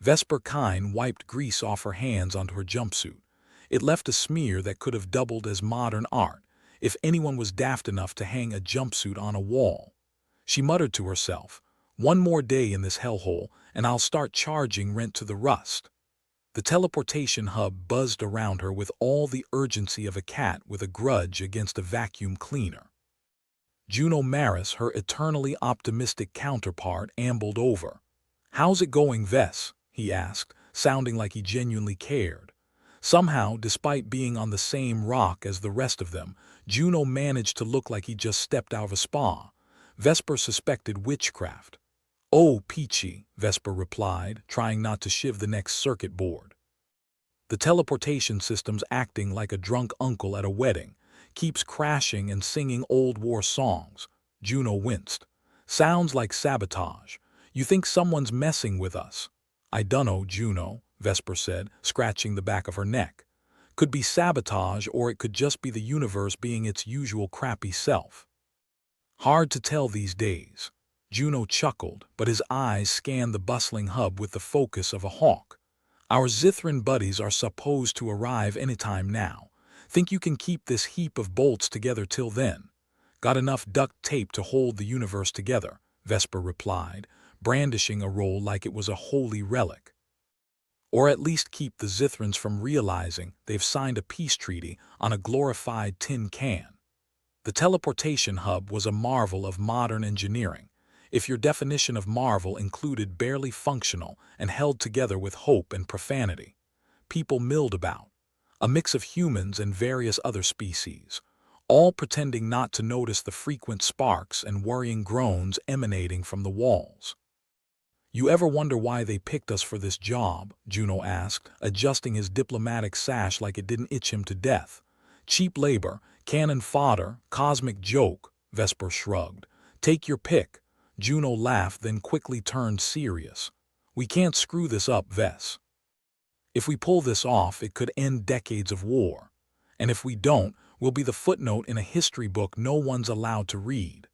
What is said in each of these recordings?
Vesper Kine wiped grease off her hands onto her jumpsuit. It left a smear that could have doubled as modern art if anyone was daft enough to hang a jumpsuit on a wall. She muttered to herself, "One more day in this hellhole, and I'll start charging rent to the rust." The teleportation hub buzzed around her with all the urgency of a cat with a grudge against a vacuum cleaner. Juno Maris, her eternally optimistic counterpart, ambled over. "How's it going, Vess?" he asked, sounding like he genuinely cared. Somehow, despite being on the same rock as the rest of them, Juno managed to look like he just stepped out of a spa. Vesper suspected witchcraft. "Oh, peachy," Vesper replied, trying not to shiv the next circuit board. "The teleportation system's acting like a drunk uncle at a wedding. Keeps crashing and singing old war songs." Juno winced. "Sounds like sabotage. You think someone's messing with us?" "I dunno, Juno," Vesper said, scratching the back of her neck. "Could be sabotage, or it could just be the universe being its usual crappy self. Hard to tell these days." Juno chuckled, but his eyes scanned the bustling hub with the focus of a hawk. "Our Zithran buddies are supposed to arrive anytime now. Think you can keep this heap of bolts together till then?" "Got enough duct tape to hold the universe together," Vesper replied, brandishing a roll like it was a holy relic. "Or at least keep the Zithrans from realizing they've signed a peace treaty on a glorified tin can." The teleportation hub was a marvel of modern engineering, if your definition of marvel included barely functional and held together with hope and profanity. People milled about, a mix of humans and various other species, all pretending not to notice the frequent sparks and worrying groans emanating from the walls. "You ever wonder why they picked us for this job?" Juno asked, adjusting his diplomatic sash like it didn't itch him to death. "Cheap labor, cannon fodder, cosmic joke," Vesper shrugged. "Take your pick." Juno laughed, then quickly turned serious. "We can't screw this up, Vess. If we pull this off, it could end decades of war. And if we don't, we'll be the footnote in a history book no one's allowed to read."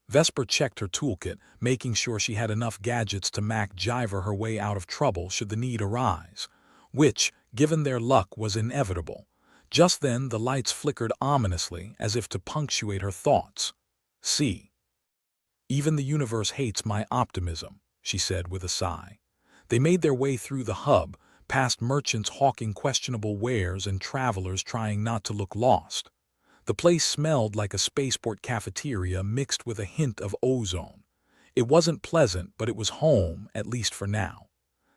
Vesper checked her toolkit, making sure she had enough gadgets to MacGyver her way out of trouble should the need arise, which, given their luck, was inevitable. Just then the lights flickered ominously as if to punctuate her thoughts. "See. Even the universe hates my optimism," she said with a sigh. They made their way through the hub, past merchants hawking questionable wares and travelers trying not to look lost. The place smelled like a spaceport cafeteria mixed with a hint of ozone. It wasn't pleasant, but it was home, at least for now.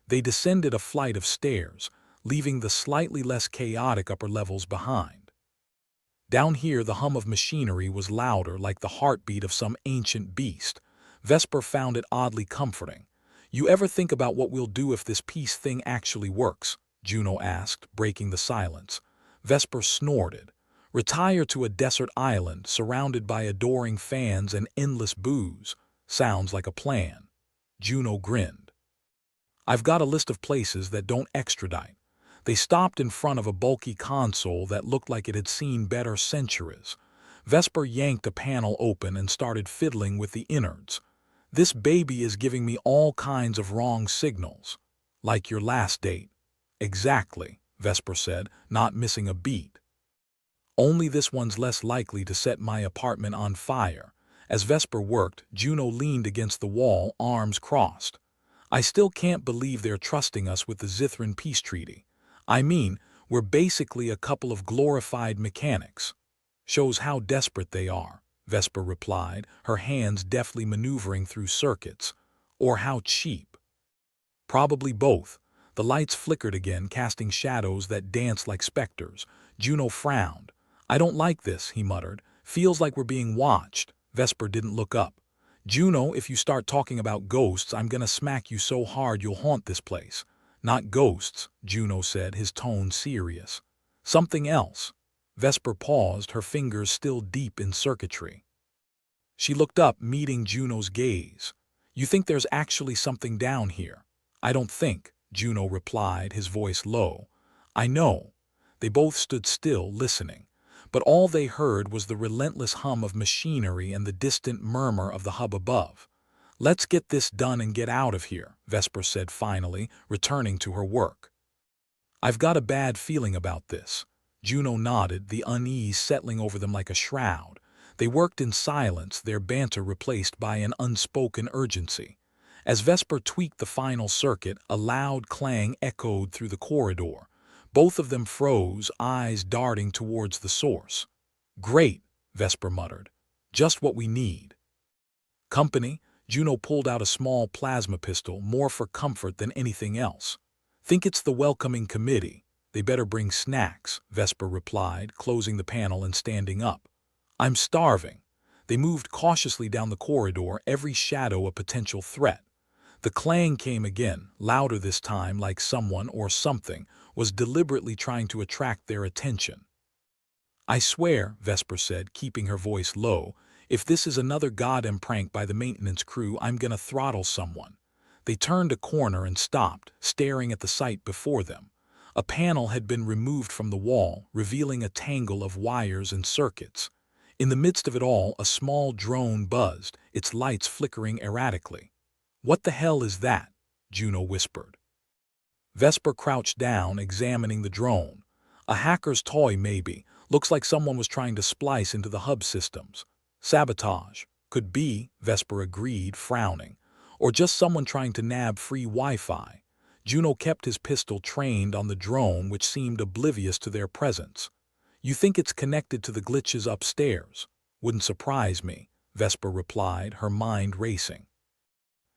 They descended a flight of stairs, leaving the slightly less chaotic upper levels behind. Down here the hum of machinery was louder, like the heartbeat of some ancient beast. Vesper found it oddly comforting. "You ever think about what we'll do if this peace thing actually works?" Juno asked, breaking the silence. Vesper snorted. "Retire to a desert island surrounded by adoring fans and endless booze. Sounds like a plan." Juno grinned. "I've got a list of places that don't extradite." They stopped in front of a bulky console that looked like it had seen better centuries. Vesper yanked a panel open and started fiddling with the innards. "This baby is giving me all kinds of wrong signals." "Like your last date." "Exactly," Vesper said, not missing a beat. "Only this one's less likely to set my apartment on fire." As Vesper worked, Juno leaned against the wall, arms crossed. "I still can't believe they're trusting us with the Zithran peace treaty. I mean, we're basically a couple of glorified mechanics." "Shows how desperate they are," Vesper replied, her hands deftly maneuvering through circuits. "Or how cheap." "Probably both." The lights flickered again, casting shadows that danced like specters. Juno frowned. "I don't like this," he muttered. "Feels like we're being watched." Vesper didn't look up. "Juno, if you start talking about ghosts, I'm gonna smack you so hard you'll haunt this place." "Not ghosts," Juno said, his tone serious. "Something else." Vesper paused, her fingers still deep in circuitry. She looked up, meeting Juno's gaze. "You think there's actually something down here?" "I don't think," Juno replied, his voice low. "I know." They both stood still, listening. But all they heard was the relentless hum of machinery and the distant murmur of the hub above. Let's get this done and get out of here, Vesper said finally, returning to her work. I've got a bad feeling about this. Juno nodded, the unease settling over them like a shroud. They worked in silence, their banter replaced by an unspoken urgency. As Vesper tweaked the final circuit, a loud clang echoed through the corridor. Both of them froze, eyes darting towards the source. Great, Vesper muttered. Just what we need. Company, Juno pulled out a small plasma pistol, more for comfort than anything else. Think it's the welcoming committee. They better bring snacks, Vesper replied, closing the panel and standing up. I'm starving. They moved cautiously down the corridor, every shadow a potential threat. The clang came again, louder this time, like someone or something was deliberately trying to attract their attention. I swear, Vesper said, keeping her voice low, if this is another goddamn prank by the maintenance crew, I'm gonna throttle someone. They turned a corner and stopped, staring at the sight before them. A panel had been removed from the wall, revealing a tangle of wires and circuits. In the midst of it all, a small drone buzzed, its lights flickering erratically. What the hell is that? Juno whispered. Vesper crouched down, examining the drone. A hacker's toy, maybe. Looks like someone was trying to splice into the hub systems. Sabotage. Could be, Vesper agreed, frowning. Or just someone trying to nab free Wi-Fi. Juno kept his pistol trained on the drone, which seemed oblivious to their presence. You think it's connected to the glitches upstairs? Wouldn't surprise me, Vesper replied, her mind racing.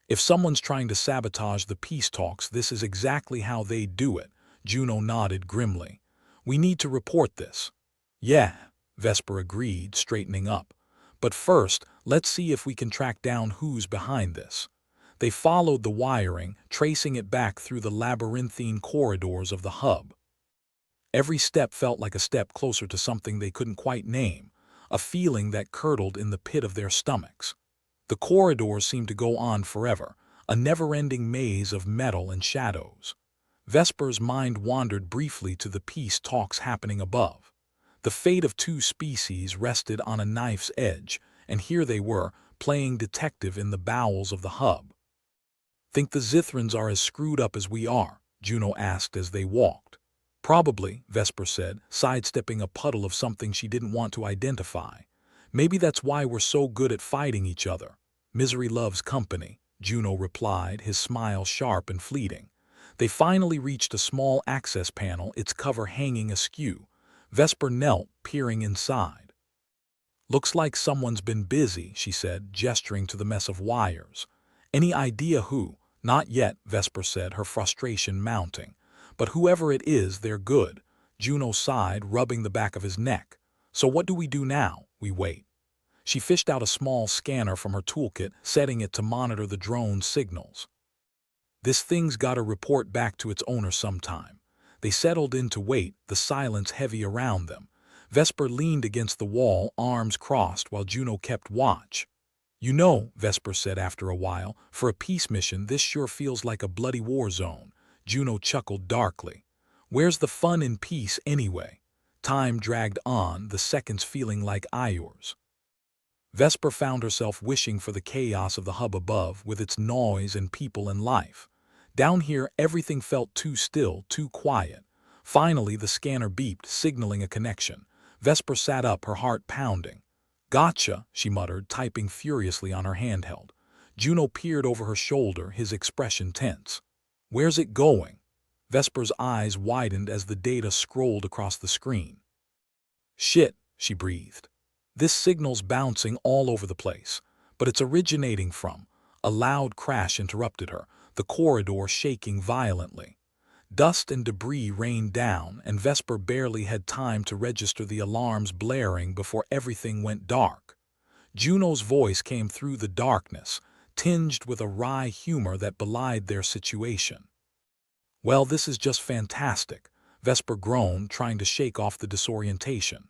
If someone's trying to sabotage the peace talks, this is exactly how they do it, Juno nodded grimly. We need to report this. Yeah, Vesper agreed, straightening up. But first, let's see if we can track down who's behind this. They followed the wiring, tracing it back through the labyrinthine corridors of the hub. Every step felt like a step closer to something they couldn't quite name, a feeling that curdled in the pit of their stomachs. The corridors seemed to go on forever, a never-ending maze of metal and shadows. Vesper's mind wandered briefly to the peace talks happening above. The fate of two species rested on a knife's edge, and here they were, playing detective in the bowels of the hub. Think the Zithrans are as screwed up as we are? Juno asked as they walked. Probably, Vesper said, sidestepping a puddle of something she didn't want to identify. Maybe that's why we're so good at fighting each other. Misery loves company, Juno replied, his smile sharp and fleeting. They finally reached a small access panel, its cover hanging askew. Vesper knelt, peering inside. Looks like someone's been busy, she said, gesturing to the mess of wires. Any idea who? Not yet, Vesper said, her frustration mounting. But whoever it is, they're good. Juno sighed, rubbing the back of his neck. So what do we do now? We wait. She fished out a small scanner from her toolkit, setting it to monitor the drone's signals. This thing's got to report back to its owner sometime. They settled in to wait, the silence heavy around them. Vesper leaned against the wall, arms crossed, while Juno kept watch. You know, Vesper said after a while, for a peace mission, this sure feels like a bloody war zone. Juno chuckled darkly. Where's the fun in peace anyway? Time dragged on, the seconds feeling like hours. Vesper found herself wishing for the chaos of the hub above, with its noise and people and life. Down here, everything felt too still, too quiet. Finally, the scanner beeped, signaling a connection. Vesper sat up, her heart pounding. Gotcha, she muttered, typing furiously on her handheld. Juno peered over her shoulder, his expression tense. Where's it going? Vesper's eyes widened as the data scrolled across the screen. Shit, she breathed. This signal's bouncing all over the place, but it's originating from. A loud crash interrupted her, the corridor shaking violently. Dust and debris rained down, and Vesper barely had time to register the alarms blaring before everything went dark. Juno's voice came through the darkness, tinged with a wry humor that belied their situation. Well, this is just fantastic, Vesper groaned, trying to shake off the disorientation.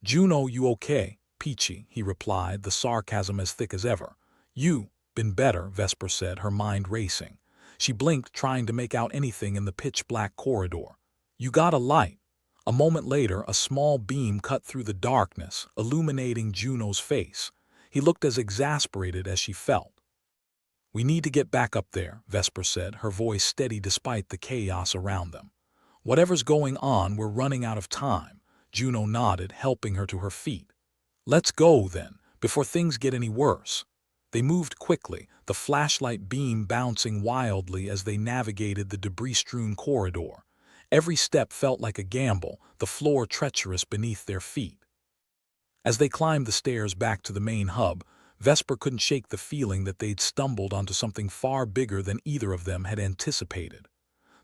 Juno, you okay? Peachy, he replied, the sarcasm as thick as ever. You, been better, Vesper said, her mind racing. She blinked, trying to make out anything in the pitch-black corridor. You got a light. A moment later, a small beam cut through the darkness, illuminating Juno's face. He looked as exasperated as she felt. "We need to get back up there," Vesper said, her voice steady despite the chaos around them. "Whatever's going on, we're running out of time." Juno nodded, helping her to her feet. "Let's go, then, before things get any worse." They moved quickly, the flashlight beam bouncing wildly as they navigated the debris-strewn corridor. Every step felt like a gamble, the floor treacherous beneath their feet. As they climbed the stairs back to the main hub, Vesper couldn't shake the feeling that they'd stumbled onto something far bigger than either of them had anticipated.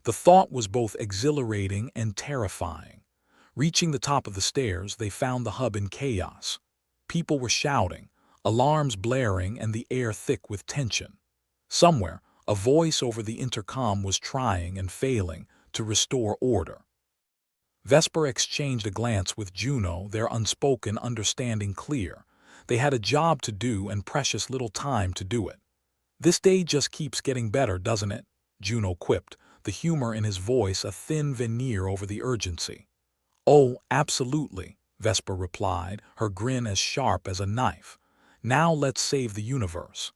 The thought was both exhilarating and terrifying. Reaching the top of the stairs, they found the hub in chaos. People were shouting, alarms blaring, and the air thick with tension. Somewhere, a voice over the intercom was trying and failing to restore order. Vesper exchanged a glance with Juno, their unspoken understanding clear. They had a job to do and precious little time to do it. "This day just keeps getting better, doesn't it?" Juno quipped, the humor in his voice a thin veneer over the urgency. "Oh, absolutely," Vesper replied, her grin as sharp as a knife. "Now let's save the universe.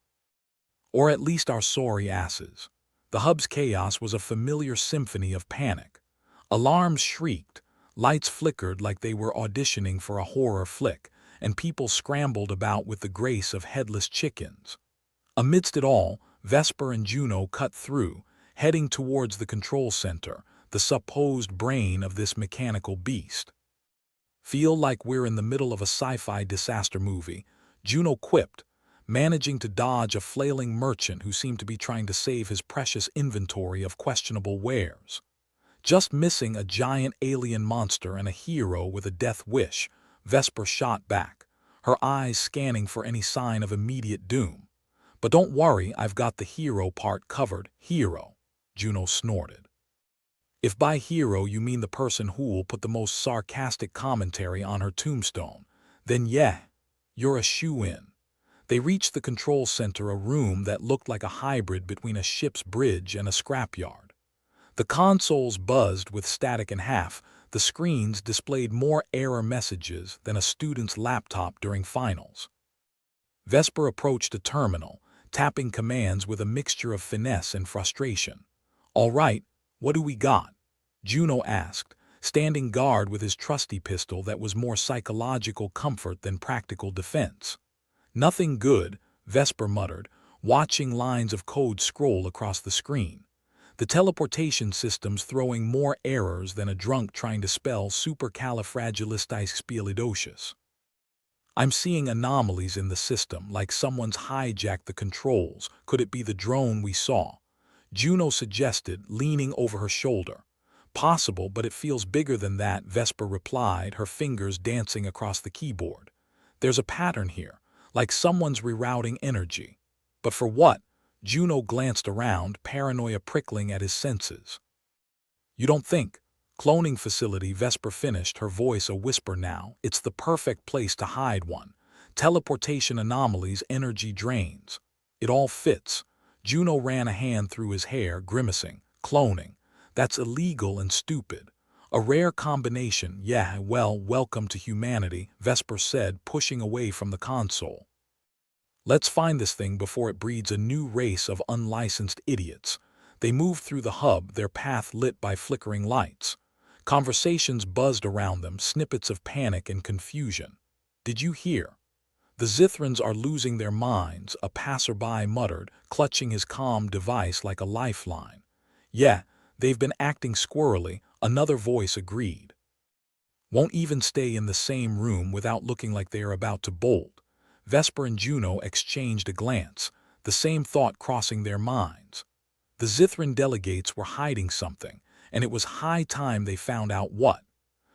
Or at least our sorry asses." The hub's chaos was a familiar symphony of panic. Alarms shrieked, lights flickered like they were auditioning for a horror flick, and people scrambled about with the grace of headless chickens. Amidst it all, Vesper and Juno cut through, heading towards the control center, the supposed brain of this mechanical beast. "Feel like we're in the middle of a sci-fi disaster movie," Juno quipped, managing to dodge a flailing merchant who seemed to be trying to save his precious inventory of questionable wares. Just missing a giant alien monster and a hero with a death wish, Vesper shot back, her eyes scanning for any sign of immediate doom. "But don't worry, I've got the hero part covered." "Hero," Juno snorted. "If by hero you mean the person who'll put the most sarcastic commentary on her tombstone, then yeah, you're a shoo-in." They reached the control center, a room that looked like a hybrid between a ship's bridge and a scrapyard. The consoles buzzed with static and the screens displayed more error messages than a student's laptop during finals. Vesper approached a terminal, tapping commands with a mixture of finesse and frustration. "All right, what do we got?" Juno asked, standing guard with his trusty pistol that was more psychological comfort than practical defense. "Nothing good," Vesper muttered, watching lines of code scroll across the screen. The teleportation system's throwing more errors than a drunk trying to spell supercalifragilisticexpialidocious. "I'm seeing anomalies in the system, like someone's hijacked the controls. Could it be the drone we saw?" Juno suggested, leaning over her shoulder. "Possible, but it feels bigger than that," Vesper replied, her fingers dancing across the keyboard. "There's a pattern here, like someone's rerouting energy. But for what?" Juno glanced around, paranoia prickling at his senses. "You don't think?" "Cloning facility," Vesper finished, her voice a whisper now. "It's the perfect place to hide one. Teleportation anomalies, energy drains. It all fits." Juno ran a hand through his hair, grimacing. "Cloning. That's illegal and stupid. A rare combination, yeah, well, welcome to humanity," Vesper said, pushing away from the console. "Let's find this thing before it breeds a new race of unlicensed idiots." They moved through the hub, their path lit by flickering lights. Conversations buzzed around them, snippets of panic and confusion. "Did you hear? The Zithrans are losing their minds," a passerby muttered, clutching his comm device like a lifeline. "Yeah, they've been acting squirrely," another voice agreed. "Won't even stay in the same room without looking like they are about to bolt." Vesper and Juno exchanged a glance, the same thought crossing their minds. The Zithran delegates were hiding something, and it was high time they found out what.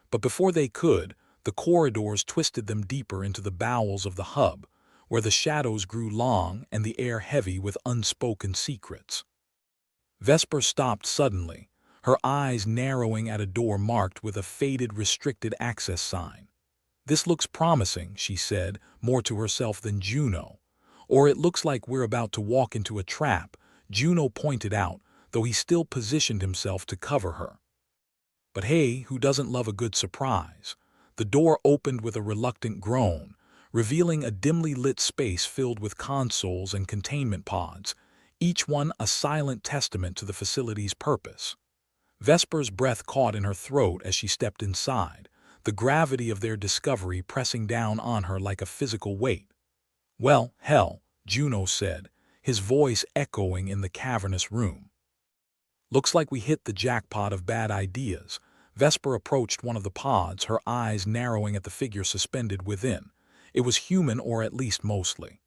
But before they could, the corridors twisted them deeper into the bowels of the hub, where the shadows grew long and the air heavy with unspoken secrets. Vesper stopped suddenly, her eyes narrowing at a door marked with a faded restricted access sign. "This looks promising," she said, more to herself than Juno. "Or it looks like we're about to walk into a trap," Juno pointed out, though he still positioned himself to cover her. But hey, who doesn't love a good surprise? The door opened with a reluctant groan, revealing a dimly lit space filled with consoles and containment pods, each one a silent testament to the facility's purpose. Vesper's breath caught in her throat as she stepped inside, the gravity of their discovery pressing down on her like a physical weight. "Well, hell," Juno said, his voice echoing in the cavernous room. "Looks like we hit the jackpot of bad ideas." Vesper approached one of the pods, her eyes narrowing at the figure suspended within. It was human, or at least mostly.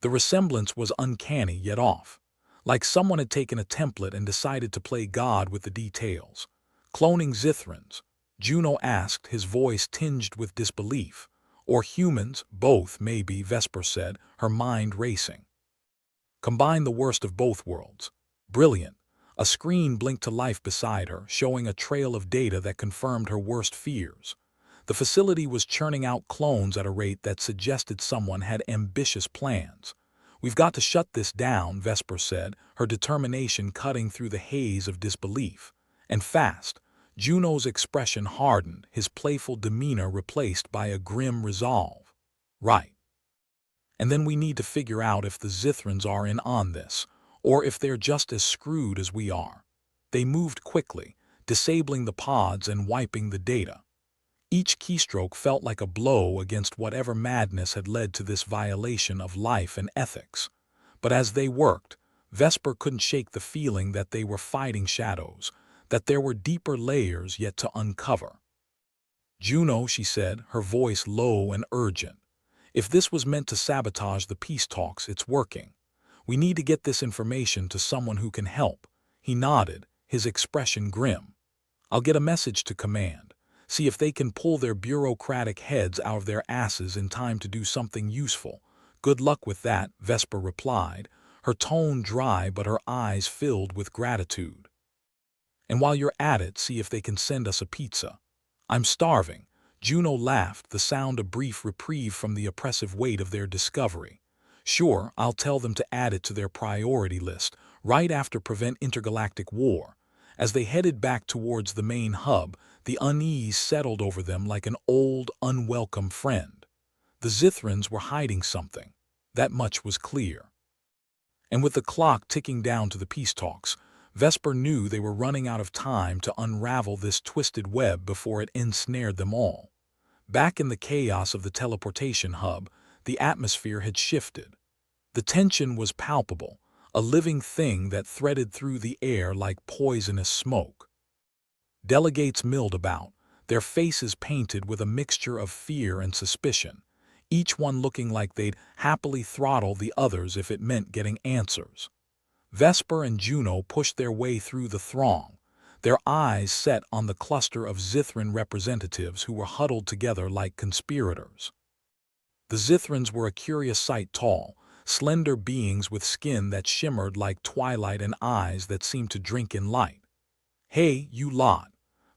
The resemblance was uncanny yet off, like someone had taken a template and decided to play God with the details. "Cloning Zithrans?" Juno asked, his voice tinged with disbelief. "Or humans, both, maybe," Vesper said, her mind racing. "Combine the worst of both worlds." "Brilliant." A screen blinked to life beside her, showing a trail of data that confirmed her worst fears. The facility was churning out clones at a rate that suggested someone had ambitious plans. "We've got to shut this down," Vesper said, her determination cutting through the haze of disbelief. "And fast." Juno's expression hardened, his playful demeanor replaced by a grim resolve. "Right. And then we need to figure out if the Zithrans are in on this, or if they're just as screwed as we are." They moved quickly, disabling the pods and wiping the data. Each keystroke felt like a blow against whatever madness had led to this violation of life and ethics. But as they worked, Vesper couldn't shake the feeling that they were fighting shadows, that there were deeper layers yet to uncover. "Juno," she said, her voice low and urgent, "if this was meant to sabotage the peace talks, it's working. We need to get this information to someone who can help." He nodded, his expression grim. "I'll get a message to command. See if they can pull their bureaucratic heads out of their asses in time to do something useful." "Good luck with that," Vesper replied, her tone dry but her eyes filled with gratitude. "And while you're at it, see if they can send us a pizza." "I'm starving." Juno laughed, the sound a brief reprieve from the oppressive weight of their discovery. "Sure, I'll tell them to add it to their priority list, right after Prevent Intergalactic War." As they headed back towards the main hub, the unease settled over them like an old, unwelcome friend. The Zithrans were hiding something. That much was clear. And with the clock ticking down to the peace talks, Vesper knew they were running out of time to unravel this twisted web before it ensnared them all. Back in the chaos of the teleportation hub, the atmosphere had shifted. The tension was palpable, a living thing that threaded through the air like poisonous smoke. Delegates milled about, their faces painted with a mixture of fear and suspicion, each one looking like they'd happily throttle the others if it meant getting answers. Vesper and Juno pushed their way through the throng, their eyes set on the cluster of Zithran representatives who were huddled together like conspirators. The Zithrans were a curious sight, tall, slender beings with skin that shimmered like twilight and eyes that seemed to drink in light. "Hey, you lot,"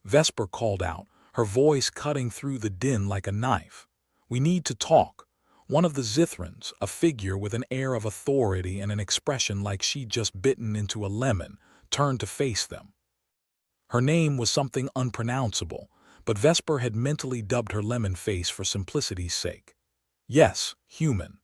Vesper called out, her voice cutting through the din like a knife. "We need to talk." One of the Zithrans, a figure with an air of authority and an expression like she'd just bitten into a lemon, turned to face them. Her name was something unpronounceable, but Vesper had mentally dubbed her Lemon Face for simplicity's sake. "Yes, human?"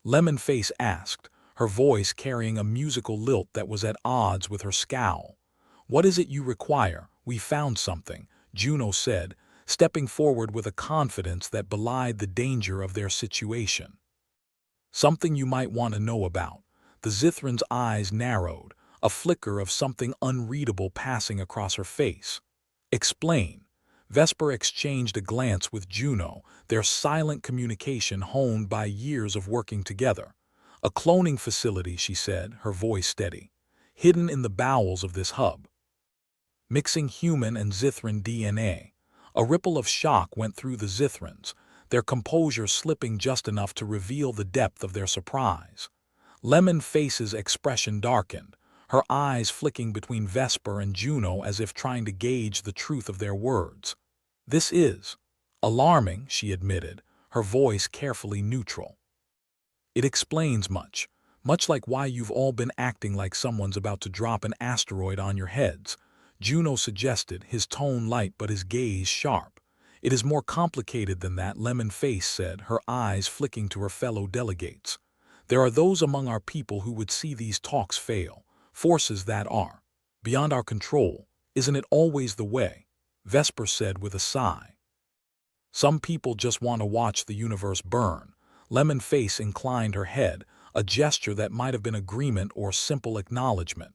Lemon Face asked, her voice carrying a musical lilt that was at odds with her scowl. "What is it you require? We found something," Juno said, stepping forward with a confidence that belied the danger of their situation. "Something you might want to know about." The Zithran's eyes narrowed, a flicker of something unreadable passing across her face. "Explain." Vesper exchanged a glance with Juno, their silent communication honed by years of working together. "A cloning facility," she said, her voice steady, "hidden in the bowels of this hub. Mixing human and Zithran DNA." A ripple of shock went through the Zithrans, their composure slipping just enough to reveal the depth of their surprise. Lemon Face's expression darkened, her eyes flicking between Vesper and Juno as if trying to gauge the truth of their words. "This is alarming," she admitted, her voice carefully neutral. "It explains much like why you've all been acting like someone's about to drop an asteroid on your heads," Juno suggested, his tone light but his gaze sharp. "It is more complicated than that," Lemon Face said, her eyes flicking to her fellow delegates. There are those among our people who would see these talks fail, forces that are beyond our control. Isn't it always the way? Vesper said with a sigh. Some people just want to watch the universe burn. Lemon Face inclined her head, a gesture that might have been agreement or simple acknowledgement.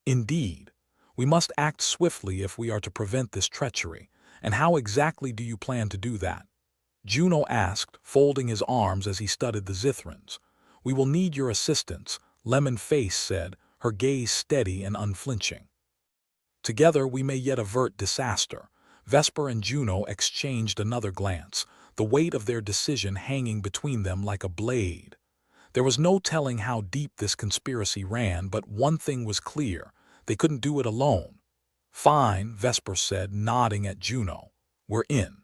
Indeed, we must act swiftly if we are to prevent this treachery. And how exactly do you plan to do that? Juno asked, folding his arms as he studied the Zithrans. We will need your assistance, Lemon Face said, her gaze steady and unflinching. Together we may yet avert disaster. Vesper and Juno exchanged another glance, the weight of their decision hanging between them like a blade. There was no telling how deep this conspiracy ran, but one thing was clear: they couldn't do it alone. Fine, Vesper said, nodding at Juno. We're in.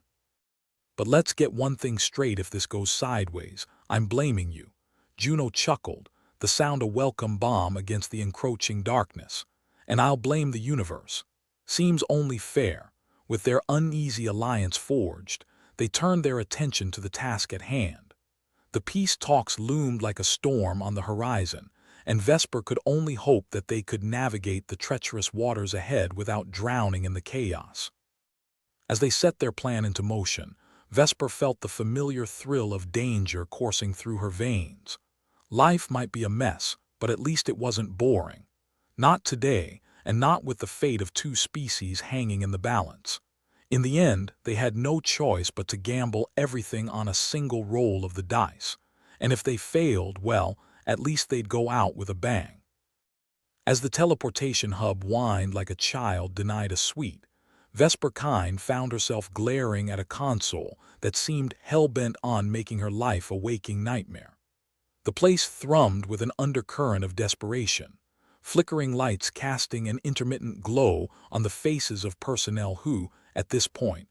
But let's get one thing straight: if this goes sideways, I'm blaming you. Juno chuckled, the sound a welcome balm against the encroaching darkness. And I'll blame the universe. Seems only fair. With their uneasy alliance forged, they turned their attention to the task at hand. The peace talks loomed like a storm on the horizon, and Vesper could only hope that they could navigate the treacherous waters ahead without drowning in the chaos. As they set their plan into motion, Vesper felt the familiar thrill of danger coursing through her veins. Life might be a mess, but at least it wasn't boring. Not today, and not with the fate of two species hanging in the balance. In the end, they had no choice but to gamble everything on a single roll of the dice. And if they failed, well, at least they'd go out with a bang. As the teleportation hub whined like a child denied a sweet, Vesper Kine found herself glaring at a console that seemed hell-bent on making her life a waking nightmare. The place thrummed with an undercurrent of desperation, flickering lights casting an intermittent glow on the faces of personnel who, at this point,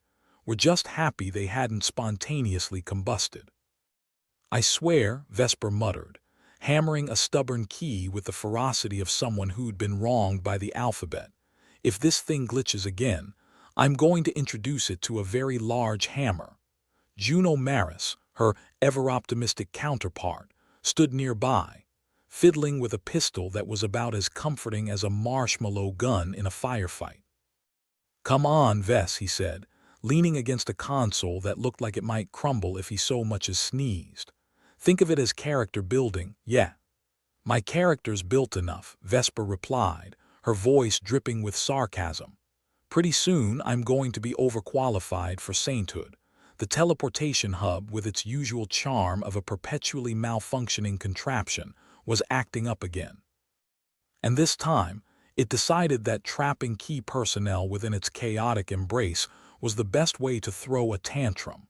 were just happy they hadn't spontaneously combusted. I swear, Vesper muttered, hammering a stubborn key with the ferocity of someone who'd been wronged by the alphabet. If this thing glitches again, I'm going to introduce it to a very large hammer. Juno Maris, her ever-optimistic counterpart, stood nearby, fiddling with a pistol that was about as comforting as a marshmallow gun in a firefight. Come on, Vess, he said, leaning against a console that looked like it might crumble if he so much as sneezed. Think of it as character building, yeah. My character's built enough, Vesper replied, her voice dripping with sarcasm. Pretty soon I'm going to be overqualified for sainthood. The teleportation hub, with its usual charm of a perpetually malfunctioning contraption, was acting up again. And this time, it decided that trapping key personnel within its chaotic embrace was the best way to throw a tantrum.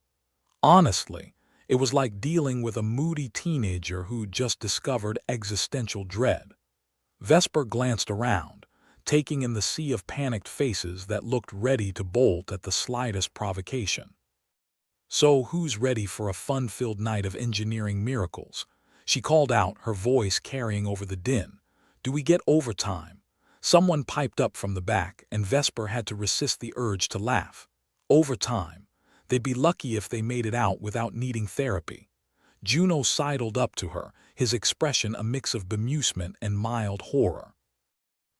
Honestly, it was like dealing with a moody teenager who'd just discovered existential dread. Vesper glanced around, taking in the sea of panicked faces that looked ready to bolt at the slightest provocation. So who's ready for a fun-filled night of engineering miracles? She called out, her voice carrying over the din. Do we get overtime? Someone piped up from the back, and Vesper had to resist the urge to laugh. Overtime. They'd be lucky if they made it out without needing therapy. Juno sidled up to her, his expression a mix of bemusement and mild horror.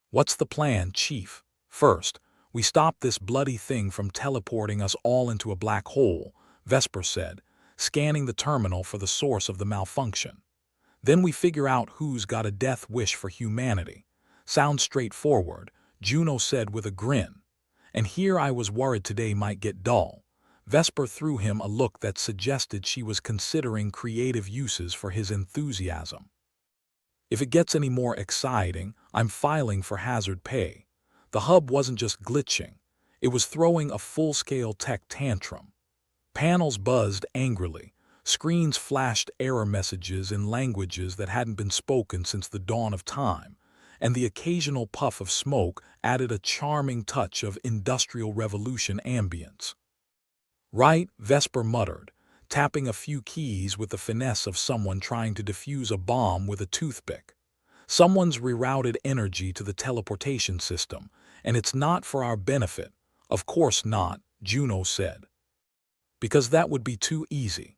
What's the plan, Chief? First, we stop this bloody thing from teleporting us all into a black hole, Vesper said, scanning the terminal for the source of the malfunction. Then we figure out who's got a death wish for humanity. Sounds straightforward, Juno said with a grin. And here I was worried today might get dull. Vesper threw him a look that suggested she was considering creative uses for his enthusiasm. If it gets any more exciting, I'm filing for hazard pay. The hub wasn't just glitching, it was throwing a full-scale tech tantrum. Panels buzzed angrily, screens flashed error messages in languages that hadn't been spoken since the dawn of time, and the occasional puff of smoke added a charming touch of Industrial Revolution ambience. Right, Vesper muttered, tapping a few keys with the finesse of someone trying to defuse a bomb with a toothpick. Someone's rerouted energy to the teleportation system, and it's not for our benefit. Of course not, Juno said. Because that would be too easy.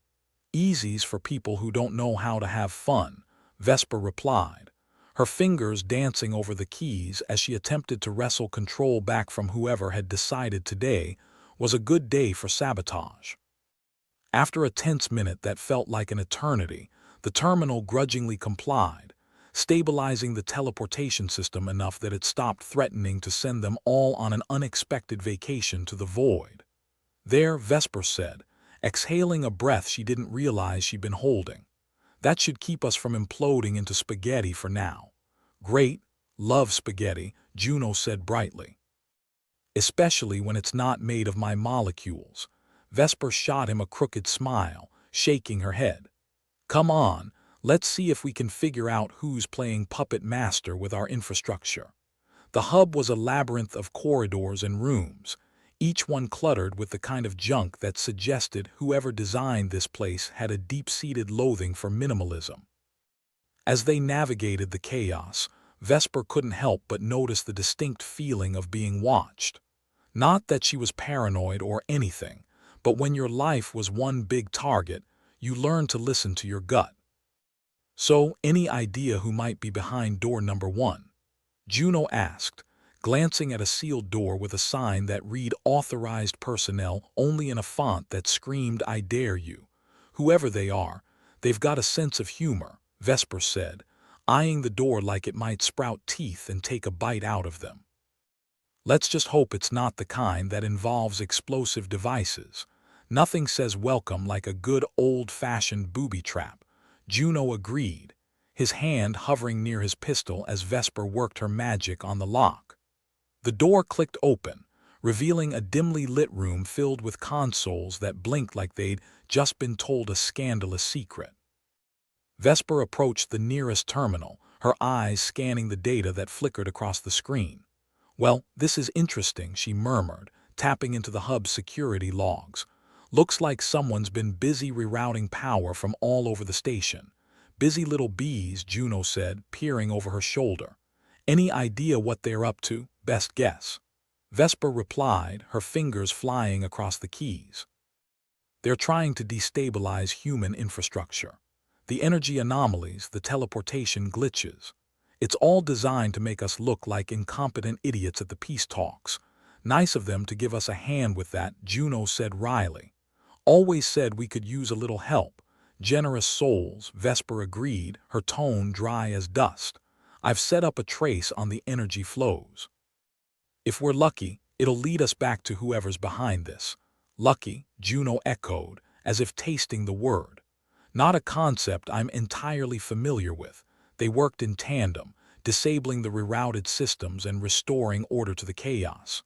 Easy's for people who don't know how to have fun, Vesper replied, her fingers dancing over the keys as she attempted to wrestle control back from whoever had decided today was a good day for sabotage. After a tense minute that felt like an eternity, the terminal grudgingly complied, stabilizing the teleportation system enough that it stopped threatening to send them all on an unexpected vacation to the void. There, Vesper said, exhaling a breath she didn't realize she'd been holding. That should keep us from imploding into spaghetti for now. Great, love spaghetti, Juno said brightly. Especially when it's not made of my molecules. Vesper shot him a crooked smile, shaking her head. Come on, let's see if we can figure out who's playing puppet master with our infrastructure. The hub was a labyrinth of corridors and rooms, each one cluttered with the kind of junk that suggested whoever designed this place had a deep-seated loathing for minimalism. As they navigated the chaos, Vesper couldn't help but notice the distinct feeling of being watched. Not that she was paranoid or anything, but when your life was one big target, you learned to listen to your gut. So, any idea who might be behind door number 1? Juno asked, glancing at a sealed door with a sign that read Authorized Personnel only in a font that screamed I dare you. Whoever they are, they've got a sense of humor, Vesper said, eyeing the door like it might sprout teeth and take a bite out of them. Let's just hope it's not the kind that involves explosive devices. Nothing says welcome like a good old-fashioned booby trap, Juno agreed, his hand hovering near his pistol as Vesper worked her magic on the lock. The door clicked open, revealing a dimly lit room filled with consoles that blinked like they'd just been told a scandalous secret. Vesper approached the nearest terminal, her eyes scanning the data that flickered across the screen. Well, this is interesting, she murmured, tapping into the hub's security logs. Looks like someone's been busy rerouting power from all over the station. Busy little bees, Juno said, peering over her shoulder. Any idea what they're up to? Best guess. Vesper replied, her fingers flying across the keys. They're trying to destabilize human infrastructure. The energy anomalies, the teleportation glitches. It's all designed to make us look like incompetent idiots at the peace talks. Nice of them to give us a hand with that, Juno said wryly. Always said we could use a little help. Generous souls, Vesper agreed, her tone dry as dust. I've set up a trace on the energy flows. If we're lucky, it'll lead us back to whoever's behind this. Lucky, Juno echoed, as if tasting the word. Not a concept I'm entirely familiar with. They worked in tandem, disabling the rerouted systems and restoring order to the chaos.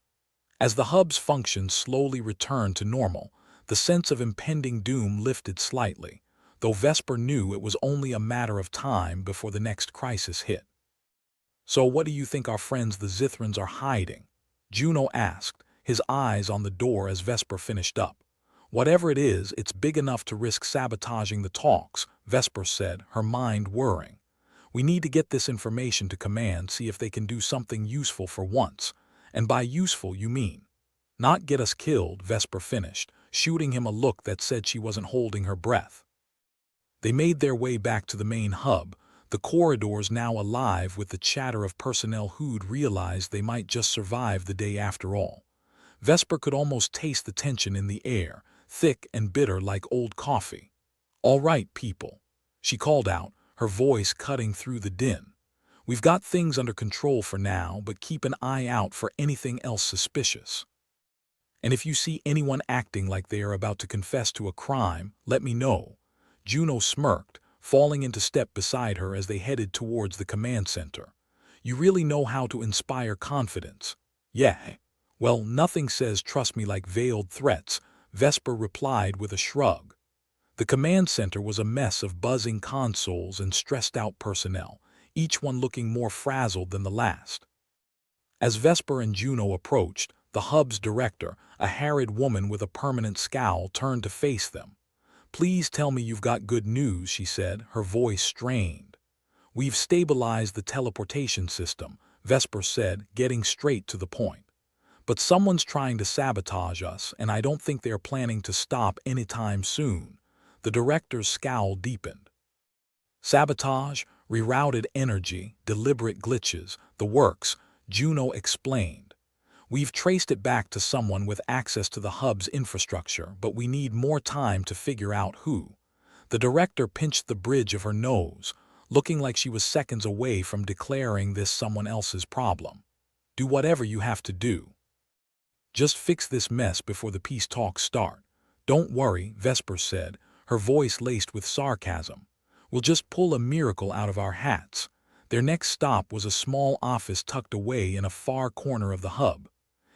As the hub's functions slowly returned to normal, the sense of impending doom lifted slightly, though Vesper knew it was only a matter of time before the next crisis hit. So what do you think our friends the Zithrans are hiding? Juno asked, his eyes on the door as Vesper finished up. Whatever it is, it's big enough to risk sabotaging the talks, Vesper said, her mind whirring. We need to get this information to command, see if they can do something useful for once. And by useful, you mean? Not get us killed, Vesper finished, shooting him a look that said she wasn't holding her breath. They made their way back to the main hub, the corridors now alive with the chatter of personnel who'd realized they might just survive the day after all. Vesper could almost taste the tension in the air, thick and bitter like old coffee. All right, people, she called out, her voice cutting through the din. We've got things under control for now, but keep an eye out for anything else suspicious. And if you see anyone acting like they are about to confess to a crime, let me know. Juno smirked, falling into step beside her as they headed towards the command center. You really know how to inspire confidence. Yeah. Well, nothing says trust me like veiled threats, Vesper replied with a shrug. The command center was a mess of buzzing consoles and stressed-out personnel, each one looking more frazzled than the last. As Vesper and Juno approached, the hub's director, a harried woman with a permanent scowl, turned to face them. Please tell me you've got good news, she said, her voice strained. We've stabilized the teleportation system, Vesper said, getting straight to the point. But someone's trying to sabotage us, and I don't think they're planning to stop anytime soon. The director's scowl deepened. Sabotage? Rerouted energy, deliberate glitches, the works, Juno explained. We've traced it back to someone with access to the hub's infrastructure, but we need more time to figure out who. The director pinched the bridge of her nose, looking like she was seconds away from declaring this someone else's problem. Do whatever you have to do. Just fix this mess before the peace talks start. Don't worry, Vesper said, her voice laced with sarcasm. We'll just pull a miracle out of our hats. Their next stop was a small office tucked away in a far corner of the hub.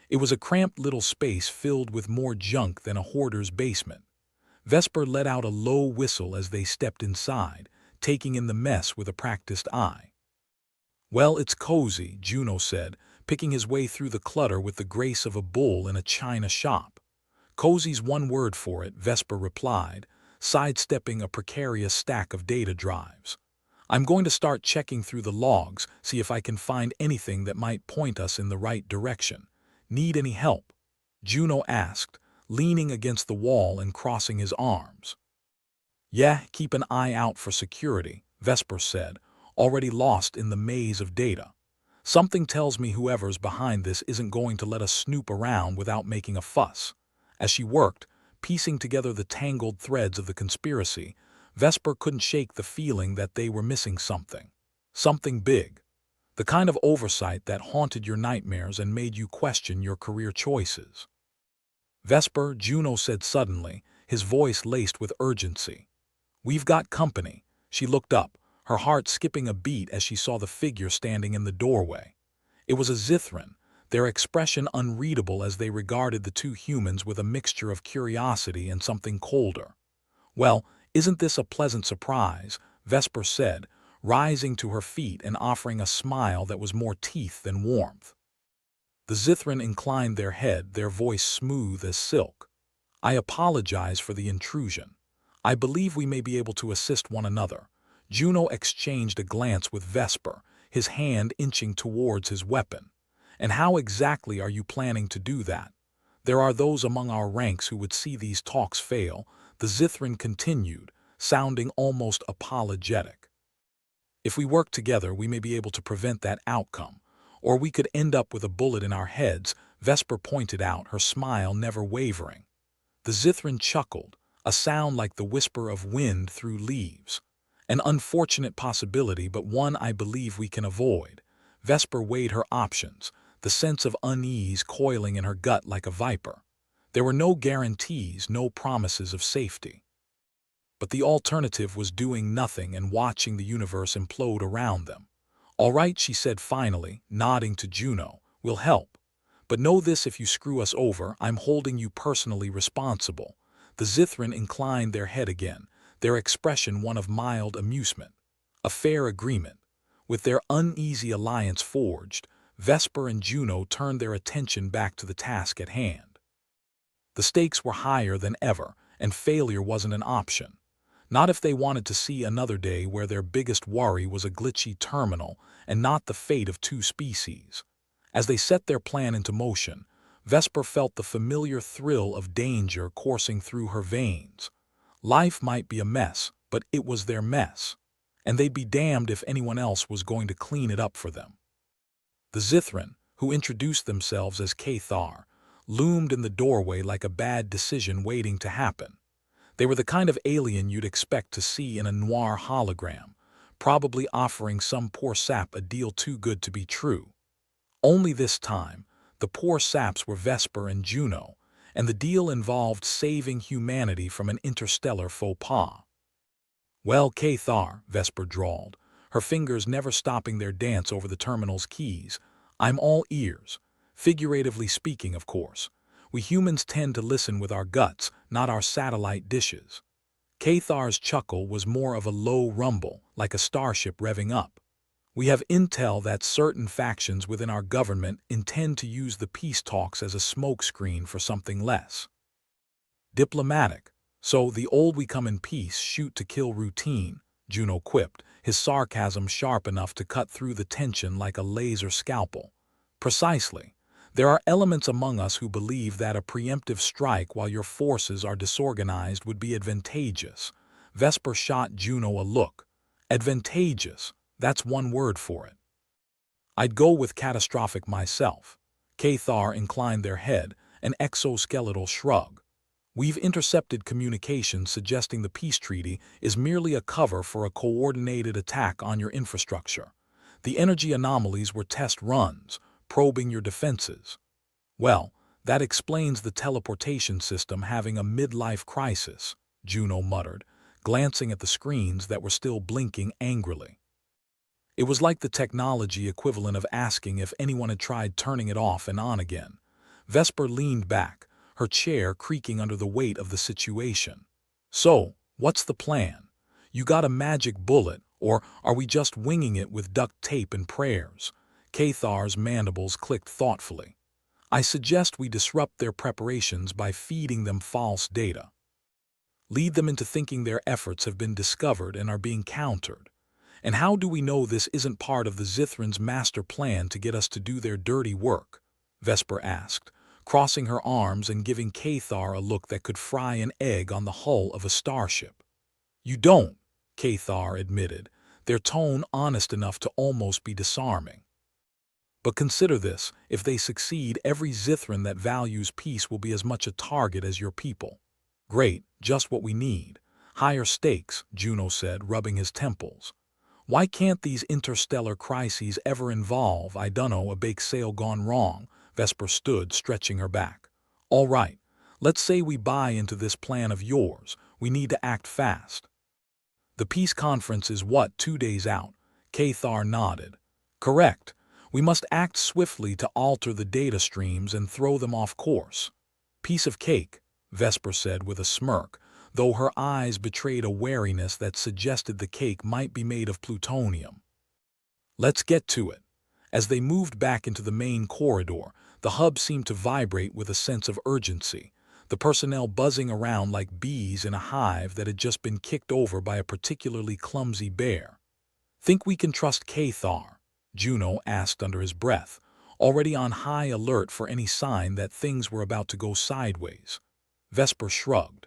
It was a cramped little space filled with more junk than a hoarder's basement. Vesper let out a low whistle as they stepped inside, taking in the mess with a practiced eye. Well, it's cozy, Juno said, picking his way through the clutter with the grace of a bull in a china shop. Cozy's one word for it, Vesper replied, sidestepping a precarious stack of data drives. I'm going to start checking through the logs, see if I can find anything that might point us in the right direction. Need any help? Juno asked, leaning against the wall and crossing his arms. Yeah, keep an eye out for security, Vesper said, already lost in the maze of data. Something tells me whoever's behind this isn't going to let us snoop around without making a fuss. As she worked, piecing together the tangled threads of the conspiracy, Vesper couldn't shake the feeling that they were missing something. Something big. The kind of oversight that haunted your nightmares and made you question your career choices. Vesper, Juno said suddenly, his voice laced with urgency. We've got company. She looked up, her heart skipping a beat as she saw the figure standing in the doorway. It was a Zithran, their expression unreadable as they regarded the two humans with a mixture of curiosity and something colder. Well, isn't this a pleasant surprise? Vesper said, rising to her feet and offering a smile that was more teeth than warmth. The Zithran inclined their head, their voice smooth as silk. I apologize for the intrusion. I believe we may be able to assist one another. Juno exchanged a glance with Vesper, his hand inching towards his weapon. And how exactly are you planning to do that? There are those among our ranks who would see these talks fail, the Zithran continued, sounding almost apologetic. If we work together, we may be able to prevent that outcome. Or we could end up with a bullet in our heads, Vesper pointed out, her smile never wavering. The Zithran chuckled, a sound like the whisper of wind through leaves. An unfortunate possibility, but one I believe we can avoid. Vesper weighed her options, the sense of unease coiling in her gut like a viper. There were no guarantees, no promises of safety. But the alternative was doing nothing and watching the universe implode around them. All right, she said finally, nodding to Juno, we'll help. But know this, if you screw us over, I'm holding you personally responsible. The Zithran inclined their head again, their expression one of mild amusement. A fair agreement. With their uneasy alliance forged, Vesper and Juno turned their attention back to the task at hand. The stakes were higher than ever, and failure wasn't an option. Not if they wanted to see another day where their biggest worry was a glitchy terminal and not the fate of two species. As they set their plan into motion, Vesper felt the familiar thrill of danger coursing through her veins. Life might be a mess, but it was their mess, and they'd be damned if anyone else was going to clean it up for them. The Zithran, who introduced themselves as Cathar, loomed in the doorway like a bad decision waiting to happen. They were the kind of alien you'd expect to see in a noir hologram, probably offering some poor sap a deal too good to be true. Only this time, the poor saps were Vesper and Juno, and the deal involved saving humanity from an interstellar faux pas. Well, Cathar, Vesper drawled, her fingers never stopping their dance over the terminal's keys, I'm all ears. Figuratively speaking, of course. We humans tend to listen with our guts, not our satellite dishes. Cathar's chuckle was more of a low rumble, like a starship revving up. We have intel that certain factions within our government intend to use the peace talks as a smokescreen for something less diplomatic. So the old we come in peace, shoot to kill routine, Juno quipped, his sarcasm sharp enough to cut through the tension like a laser scalpel. Precisely. There are elements among us who believe that a preemptive strike while your forces are disorganized would be advantageous. Vesper shot Juno a look. Advantageous. That's one word for it. I'd go with catastrophic myself. Cathar inclined their head, an exoskeletal shrug. We've intercepted communications suggesting the peace treaty is merely a cover for a coordinated attack on your infrastructure. The energy anomalies were test runs, probing your defenses. Well, that explains the teleportation system having a midlife crisis, Juno muttered, glancing at the screens that were still blinking angrily. It was like the technology equivalent of asking if anyone had tried turning it off and on again. Vesper leaned back, her chair creaking under the weight of the situation. So, what's the plan? You got a magic bullet, or are we just winging it with duct tape and prayers? Cathar's mandibles clicked thoughtfully. I suggest we disrupt their preparations by feeding them false data. Lead them into thinking their efforts have been discovered and are being countered. And how do we know this isn't part of the Zithran's master plan to get us to do their dirty work? Vesper asked, crossing her arms and giving Cathar a look that could fry an egg on the hull of a starship. You don't, Cathar admitted, their tone honest enough to almost be disarming. But consider this, if they succeed, every Zithran that values peace will be as much a target as your people. Great, just what we need. Higher stakes, Juno said, rubbing his temples. Why can't these interstellar crises ever involve, I dunno, a bake sale gone wrong? Vesper stood, stretching her back. All right, let's say we buy into this plan of yours. We need to act fast. The peace conference is what, 2 days out? Cathar nodded. Correct. We must act swiftly to alter the data streams and throw them off course. Piece of cake, Vesper said with a smirk, though her eyes betrayed a wariness that suggested the cake might be made of plutonium. Let's get to it. As they moved back into the main corridor, the hub seemed to vibrate with a sense of urgency, the personnel buzzing around like bees in a hive that had just been kicked over by a particularly clumsy bear. Think we can trust Cathar? Juno asked under his breath, already on high alert for any sign that things were about to go sideways. Vesper shrugged.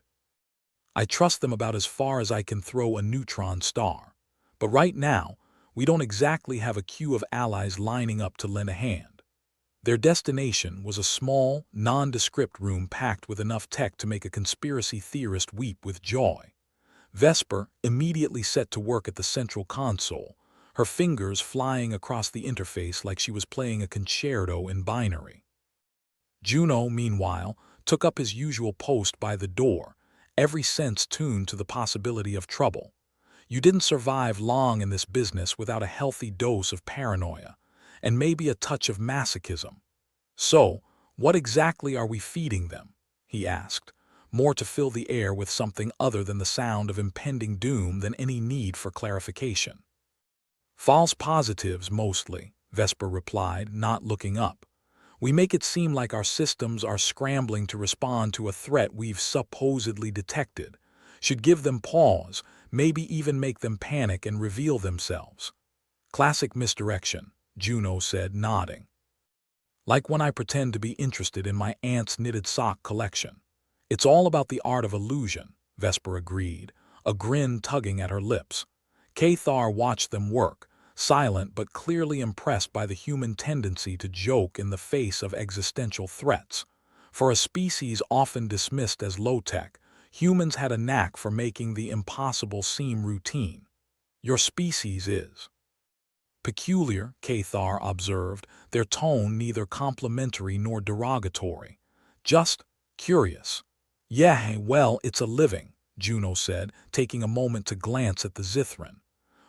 I trust them about as far as I can throw a neutron star. But right now, we don't exactly have a queue of allies lining up to lend a hand. Their destination was a small, nondescript room packed with enough tech to make a conspiracy theorist weep with joy. Vesper immediately set to work at the central console, her fingers flying across the interface like she was playing a concerto in binary. Juno, meanwhile, took up his usual post by the door, every sense tuned to the possibility of trouble. You didn't survive long in this business without a healthy dose of paranoia, and maybe a touch of masochism. So, what exactly are we feeding them? He asked, more to fill the air with something other than the sound of impending doom than any need for clarification. False positives, mostly, Vesper replied, not looking up. We make it seem like our systems are scrambling to respond to a threat we've supposedly detected. Should give them pause, maybe even make them panic and reveal themselves. Classic misdirection, Juno said, nodding. Like when I pretend to be interested in my aunt's knitted sock collection. It's all about the art of illusion, Vesper agreed, a grin tugging at her lips. Cathar watched them work, silent but clearly impressed by the human tendency to joke in the face of existential threats. For a species often dismissed as low-tech, humans had a knack for making the impossible seem routine. Your species is peculiar, Cathar observed, their tone neither complimentary nor derogatory. Just curious. Yeah, well, it's a living, Juno said, taking a moment to glance at the Zithran.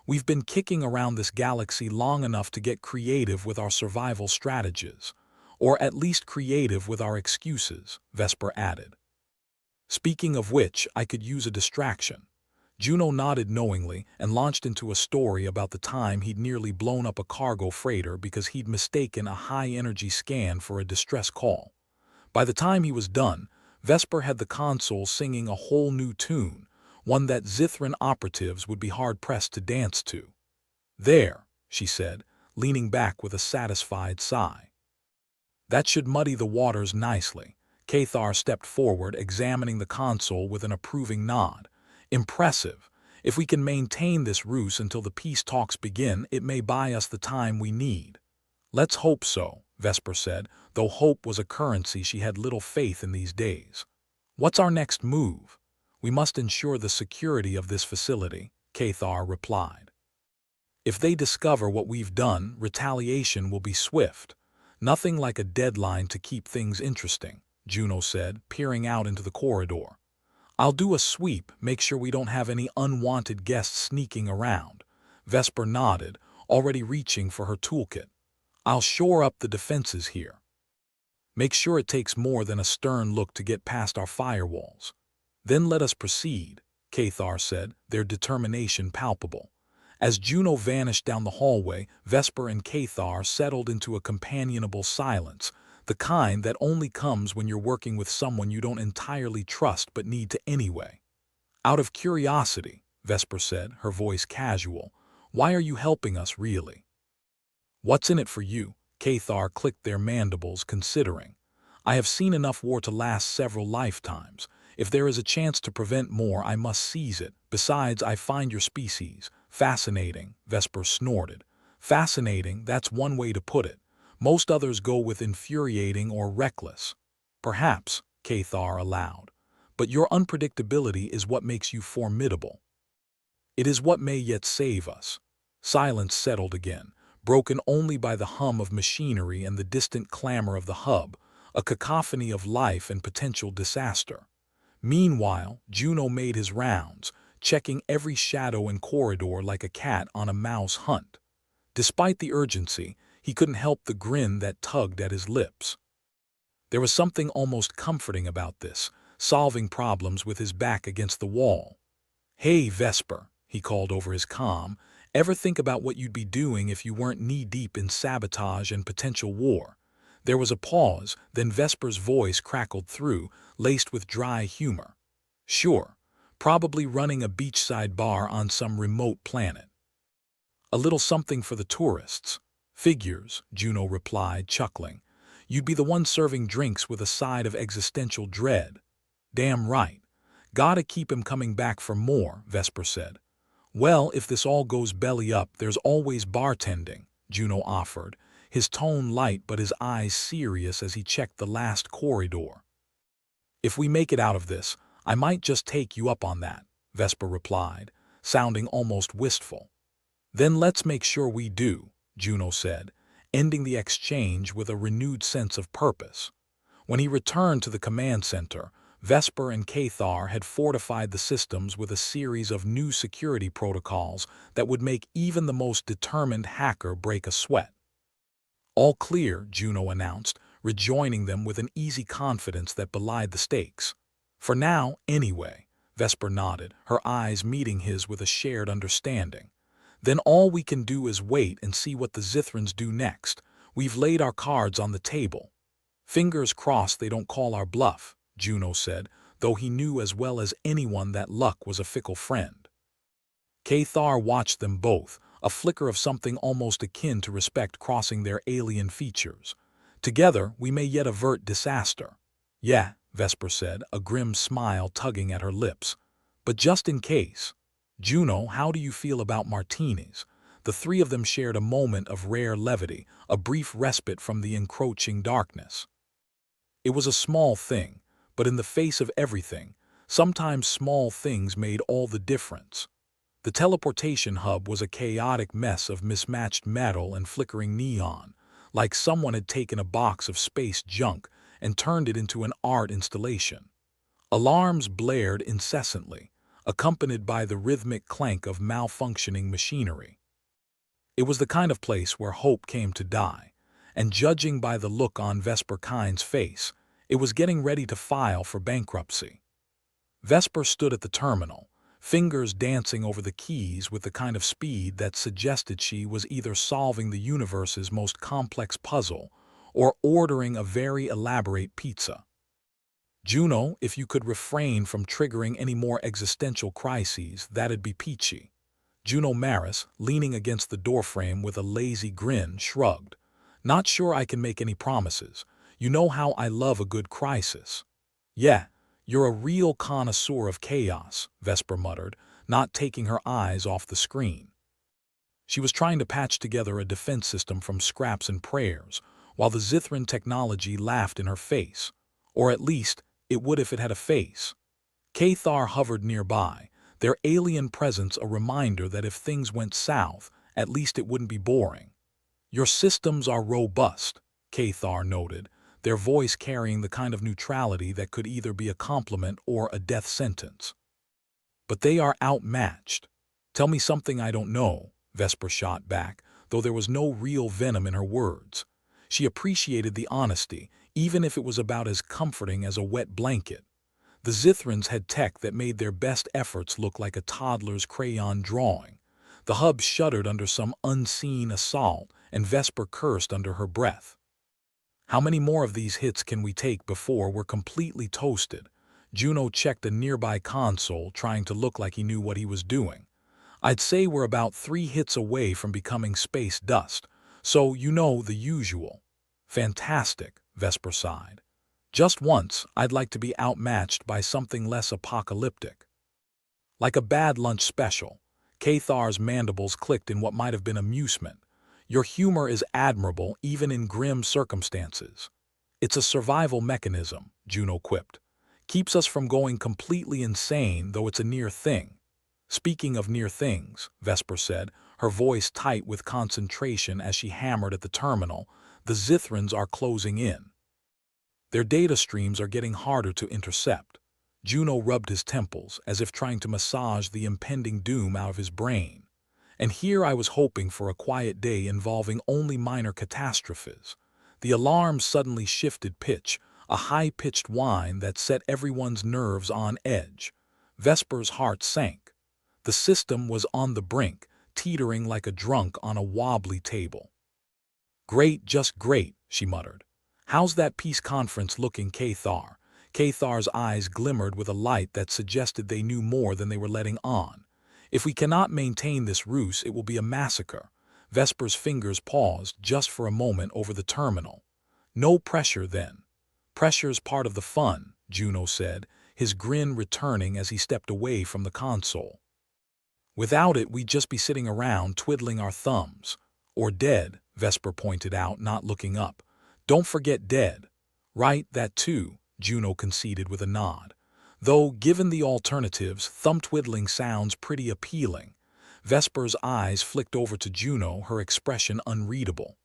We've been kicking around this galaxy long enough to get creative with our survival strategies. Or at least creative with our excuses, Vesper added. Speaking of which, I could use a distraction. Juno nodded knowingly and launched into a story about the time he'd nearly blown up a cargo freighter because he'd mistaken a high-energy scan for a distress call. By the time he was done, Vesper had the console singing a whole new tune, one that Zithran operatives would be hard-pressed to dance to. There, she said, leaning back with a satisfied sigh. That should muddy the waters nicely. Cathar stepped forward, examining the console with an approving nod. Impressive. If we can maintain this ruse until the peace talks begin, it may buy us the time we need. Let's hope so, Vesper said, though hope was a currency she had little faith in these days. What's our next move? We must ensure the security of this facility, Cathar replied. If they discover what we've done, retaliation will be swift. Nothing like a deadline to keep things interesting, Juno said, peering out into the corridor. I'll do a sweep, make sure we don't have any unwanted guests sneaking around. Vesper nodded, already reaching for her toolkit. I'll shore up the defenses here. Make sure it takes more than a stern look to get past our firewalls. Then let us proceed, Cathar said, their determination palpable. As Juno vanished down the hallway, Vesper and Cathar settled into a companionable silence, the kind that only comes when you're working with someone you don't entirely trust but need to anyway. Out of curiosity, Vesper said, her voice casual, why are you helping us really? What's in it for you? Cathar clicked their mandibles, considering. I have seen enough war to last several lifetimes. If there is a chance to prevent more, I must seize it. Besides, I find your species fascinating, Vesper snorted. Fascinating, that's one way to put it. Most others go with infuriating or reckless. Perhaps, Cathar allowed. But your unpredictability is what makes you formidable. It is what may yet save us. Silence settled again, broken only by the hum of machinery and the distant clamor of the hub, a cacophony of life and potential disaster. Meanwhile, Juno made his rounds, checking every shadow and corridor like a cat on a mouse hunt. Despite the urgency, he couldn't help the grin that tugged at his lips. There was something almost comforting about this, solving problems with his back against the wall. Hey, Vesper, he called over his comm, ever think about what you'd be doing if you weren't knee-deep in sabotage and potential war? There was a pause, then Vesper's voice crackled through, laced with dry humor. Sure, probably running a beachside bar on some remote planet. A little something for the tourists. Figures, Juno replied, chuckling. You'd be the one serving drinks with a side of existential dread. Damn right. Gotta keep him coming back for more, Vesper said. Well, if this all goes belly up, there's always bartending, Juno offered, his tone light but his eyes serious as he checked the last corridor. If we make it out of this, I might just take you up on that, Vesper replied, sounding almost wistful. Then let's make sure we do, Juno said, ending the exchange with a renewed sense of purpose. When he returned to the command center, Vesper and Cathar had fortified the systems with a series of new security protocols that would make even the most determined hacker break a sweat. All clear, Juno announced, rejoining them with an easy confidence that belied the stakes. For now, anyway, Vesper nodded, her eyes meeting his with a shared understanding. Then all we can do is wait and see what the Zithrans do next. We've laid our cards on the table. Fingers crossed they don't call our bluff, Juno said, though he knew as well as anyone that luck was a fickle friend. Cathar watched them both, a flicker of something almost akin to respect crossing their alien features. Together, we may yet avert disaster. Yeah, Vesper said, a grim smile tugging at her lips. But just in case. Juno, how do you feel about martinis? The three of them shared a moment of rare levity, a brief respite from the encroaching darkness. It was a small thing, but in the face of everything, sometimes small things made all the difference. The teleportation hub was a chaotic mess of mismatched metal and flickering neon, like someone had taken a box of space junk and turned it into an art installation. Alarms blared incessantly, accompanied by the rhythmic clank of malfunctioning machinery. It was the kind of place where hope came to die, and judging by the look on Vesper Kind's face, it was getting ready to file for bankruptcy. Vesper stood at the terminal, fingers dancing over the keys with the kind of speed that suggested she was either solving the universe's most complex puzzle or ordering a very elaborate pizza. Juno, if you could refrain from triggering any more existential crises, that'd be peachy. Juno Maris, leaning against the doorframe with a lazy grin, shrugged. Not sure I can make any promises. You know how I love a good crisis. Yeah, you're a real connoisseur of chaos, Vesper muttered, not taking her eyes off the screen. She was trying to patch together a defense system from scraps and prayers, while the Zithran technology laughed in her face. Or at least, it would if it had a face. Cathar hovered nearby, their alien presence a reminder that if things went south, at least it wouldn't be boring. "Your systems are robust," Cathar noted, their voice carrying the kind of neutrality that could either be a compliment or a death sentence. "But they are outmatched. Tell me something I don't know," Vesper shot back, though there was no real venom in her words. She appreciated the honesty, even if it was about as comforting as a wet blanket. The Zithrans had tech that made their best efforts look like a toddler's crayon drawing. The hub shuddered under some unseen assault, and Vesper cursed under her breath. "How many more of these hits can we take before we're completely toasted?" Juno checked a nearby console, trying to look like he knew what he was doing. "I'd say we're about 3 hits away from becoming space dust, so you know the usual." "Fantastic," Vesper sighed. "Just once, I'd like to be outmatched by something less apocalyptic." Like a bad lunch special, Cathar's mandibles clicked in what might have been amusement. "Your humor is admirable even in grim circumstances." "It's a survival mechanism," Juno quipped. "Keeps us from going completely insane, though it's a near thing." "Speaking of near things," Vesper said, her voice tight with concentration as she hammered at the terminal, "the Zithrans are closing in. Their data streams are getting harder to intercept." Juno rubbed his temples, as if trying to massage the impending doom out of his brain. "And here I was hoping for a quiet day involving only minor catastrophes." The alarm suddenly shifted pitch, a high-pitched whine that set everyone's nerves on edge. Vesper's heart sank. The system was on the brink, teetering like a drunk on a wobbly table. "Great, just great," she muttered. "How's that peace conference looking, Cathar?" Cathar's eyes glimmered with a light that suggested they knew more than they were letting on. "If we cannot maintain this ruse, it will be a massacre." Vesper's fingers paused just for a moment over the terminal. "No pressure, then." "Pressure's part of the fun," Juno said, his grin returning as he stepped away from the console. "Without it, we'd just be sitting around twiddling our thumbs." "Or dead," Vesper pointed out, not looking up. "Don't forget dead." "Right, that too," Juno conceded with a nod. "Though, given the alternatives, thumb-twiddling sounds pretty appealing." Vesper's eyes flicked over to Juno, her expression unreadable.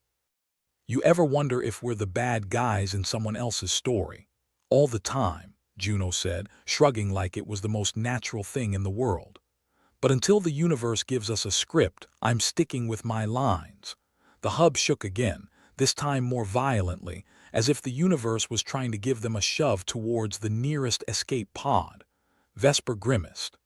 "You ever wonder if we're the bad guys in someone else's story?" "All the time," Juno said, shrugging like it was the most natural thing in the world. "But until the universe gives us a script, I'm sticking with my lines." The hub shook again, this time more violently, as if the universe was trying to give them a shove towards the nearest escape pod. Vesper grimaced.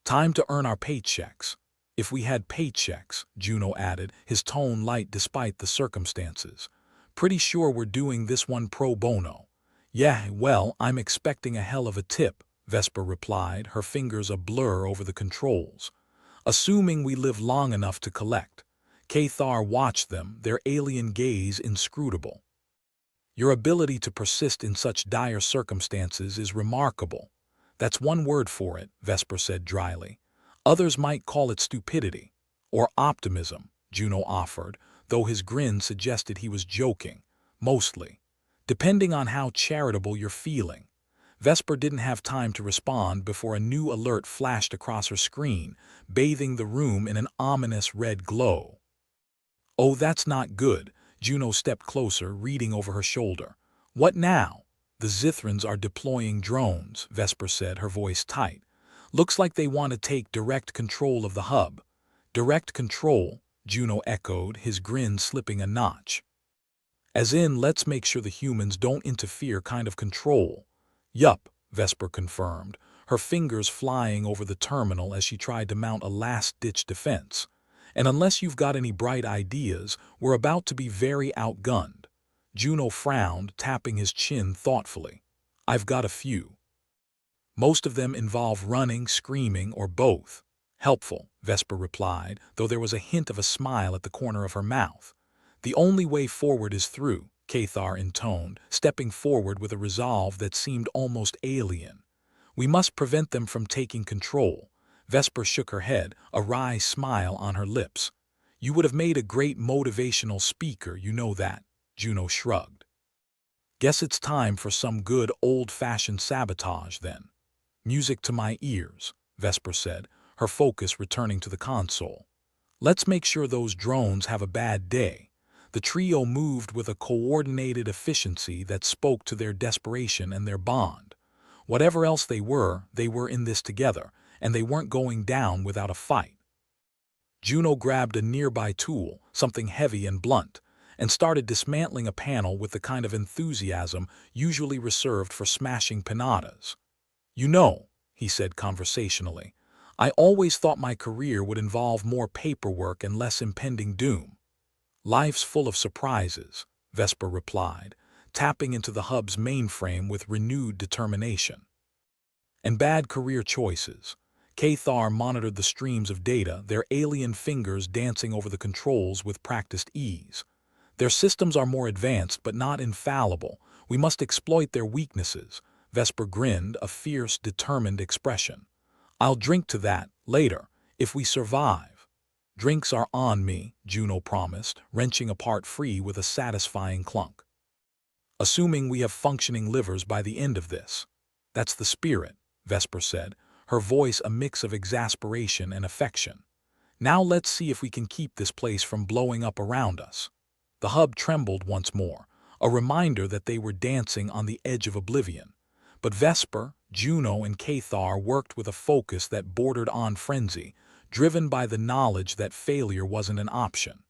"Time to earn our paychecks." "If we had paychecks," Juno added, his tone light despite the circumstances. "Pretty sure we're doing this one pro bono." "Yeah, well, I'm expecting a hell of a tip," Vesper replied, her fingers a blur over the controls. "Assuming we live long enough to collect." Cathar watched them, their alien gaze inscrutable. "Your ability to persist in such dire circumstances is remarkable." "That's one word for it," Vesper said dryly. "Others might call it stupidity." "Or optimism," Juno offered, though his grin suggested he was joking. "Mostly. Depending on how charitable you're feeling." Vesper didn't have time to respond before a new alert flashed across her screen, bathing the room in an ominous red glow. "Oh, that's not good." Juno stepped closer, reading over her shoulder. "What now?" "The Zithrans are deploying drones," Vesper said, her voice tight. "Looks like they want to take direct control of the hub." "Direct control," Juno echoed, his grin slipping a notch. "As in, let's make sure the humans don't interfere kind of control." "Yup," Vesper confirmed, her fingers flying over the terminal as she tried to mount a last-ditch defense. "And unless you've got any bright ideas, we're about to be very outgunned." Juno frowned, tapping his chin thoughtfully. "I've got a few. Most of them involve running, screaming, or both." "Helpful," Vesper replied, though there was a hint of a smile at the corner of her mouth. "The only way forward is through," Cathar intoned, stepping forward with a resolve that seemed almost alien. "We must prevent them from taking control." Vesper shook her head, a wry smile on her lips. You would have made a great motivational speaker, you know that, Juno shrugged. Guess it's time for some good old-fashioned sabotage, then. Music to my ears, Vesper said, her focus returning to the console. Let's make sure those drones have a bad day. The trio moved with a coordinated efficiency that spoke to their desperation and their bond. Whatever else they were in this together, and they weren't going down without a fight. Juno grabbed a nearby tool, something heavy and blunt, and started dismantling a panel with the kind of enthusiasm usually reserved for smashing pinatas. You know, he said conversationally, I always thought my career would involve more paperwork and less impending doom. Life's full of surprises, Vesper replied, tapping into the hub's mainframe with renewed determination. And bad career choices. Cathar monitored the streams of data, their alien fingers dancing over the controls with practiced ease. Their systems are more advanced but not infallible. We must exploit their weaknesses. Vesper grinned, a fierce, determined expression. I'll drink to that, later, if we survive. Drinks are on me, Juno promised, wrenching a part free with a satisfying clunk. Assuming we have functioning livers by the end of this. That's the spirit, Vesper said, her voice a mix of exasperation and affection. Now let's see if we can keep this place from blowing up around us. The hub trembled once more, a reminder that they were dancing on the edge of oblivion. But Vesper, Juno, and Cathar worked with a focus that bordered on frenzy, driven by the knowledge that failure wasn't an option.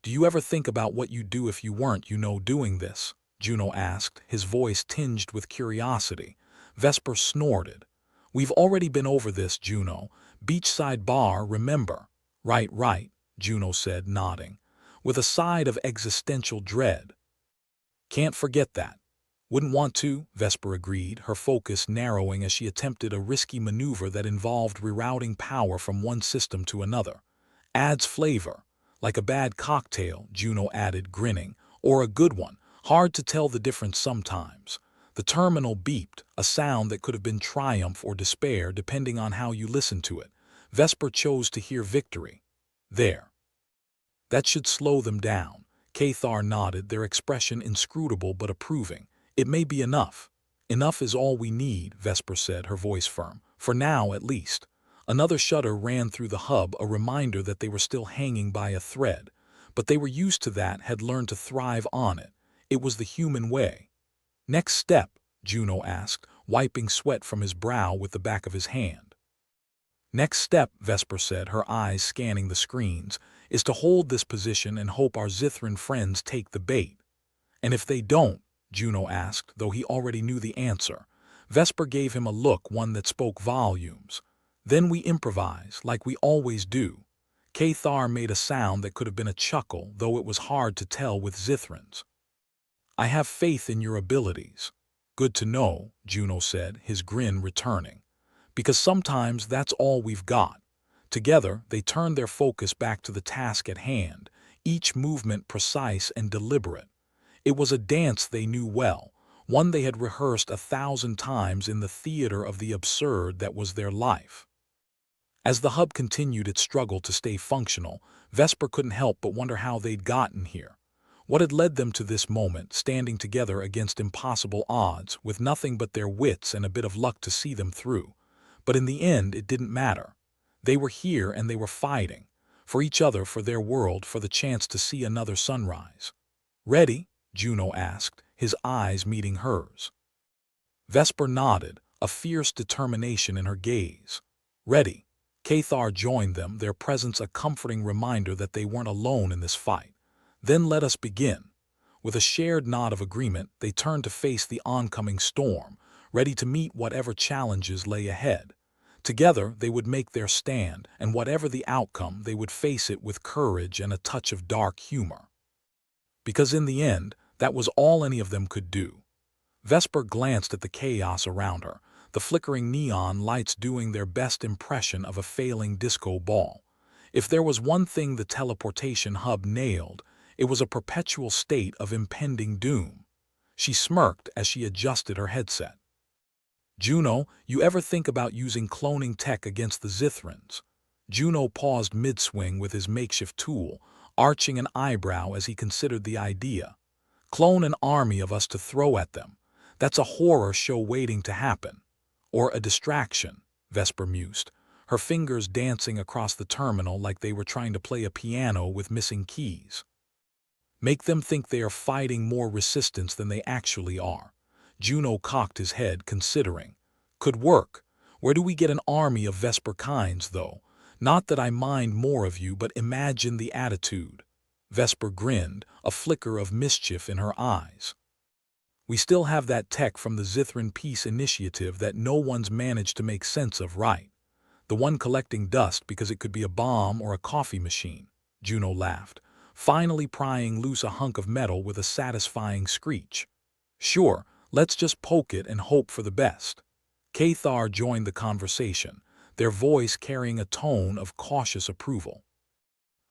Do you ever think about what you'd do if you weren't, doing this? Juno asked, his voice tinged with curiosity. Vesper snorted. We've already been over this, Juno. Beachside bar, remember? Right, Juno said, nodding, with a side of existential dread. Can't forget that. Wouldn't want to, Vesper agreed, her focus narrowing as she attempted a risky maneuver that involved rerouting power from one system to another. Adds flavor. Like a bad cocktail, Juno added, grinning, or a good one. Hard to tell the difference sometimes. The terminal beeped, a sound that could have been triumph or despair depending on how you listened to it. Vesper chose to hear victory. There. That should slow them down. Cathar nodded, their expression inscrutable but approving. It may be enough. Enough is all we need, Vesper said, her voice firm. For now, at least. Another shudder ran through the hub, a reminder that they were still hanging by a thread. But they were used to that, had learned to thrive on it. It was the human way. Next step, Juno asked, wiping sweat from his brow with the back of his hand. Next step, Vesper said, her eyes scanning the screens, is to hold this position and hope our Zithran friends take the bait. And if they don't, Juno asked, though he already knew the answer. Vesper gave him a look, one that spoke volumes. Then we improvise, like we always do. Cathar made a sound that could have been a chuckle, though it was hard to tell with Zithrans. I have faith in your abilities. Good to know, Juno said, his grin returning. Because sometimes that's all we've got. Together, they turned their focus back to the task at hand, each movement precise and deliberate. It was a dance they knew well, one they had rehearsed 1,000 times in the theater of the absurd that was their life. As the hub continued its struggle to stay functional, Vesper couldn't help but wonder how they'd gotten here. What had led them to this moment, standing together against impossible odds, with nothing but their wits and a bit of luck to see them through. But in the end, it didn't matter. They were here and they were fighting. For each other, for their world, for the chance to see another sunrise. Ready? Juno asked, his eyes meeting hers. Vesper nodded, a fierce determination in her gaze. Ready. Cathar joined them, their presence a comforting reminder that they weren't alone in this fight. Then let us begin. With a shared nod of agreement, they turned to face the oncoming storm, ready to meet whatever challenges lay ahead. Together, they would make their stand, and whatever the outcome, they would face it with courage and a touch of dark humor. Because in the end, that was all any of them could do. Vesper glanced at the chaos around her, the flickering neon lights doing their best impression of a failing disco ball. If there was one thing the teleportation hub nailed, it was a perpetual state of impending doom. She smirked as she adjusted her headset. Juno, you ever think about using cloning tech against the Zithrans? Juno paused mid-swing with his makeshift tool, arching an eyebrow as he considered the idea. Clone an army of us to throw at them. That's a horror show waiting to happen. Or a distraction, Vesper mused, her fingers dancing across the terminal like they were trying to play a piano with missing keys. Make them think they are fighting more resistance than they actually are. Juno cocked his head, considering. Could work. Where do we get an army of Vesper kinds, though? Not that I mind more of you, but imagine the attitude. Vesper grinned, a flicker of mischief in her eyes. We still have that tech from the Zithran Peace Initiative that no one's managed to make sense of, right? The one collecting dust because it could be a bomb or a coffee machine. Juno laughed, finally prying loose a hunk of metal with a satisfying screech. Sure, let's just poke it and hope for the best. Cathar joined the conversation, their voice carrying a tone of cautious approval.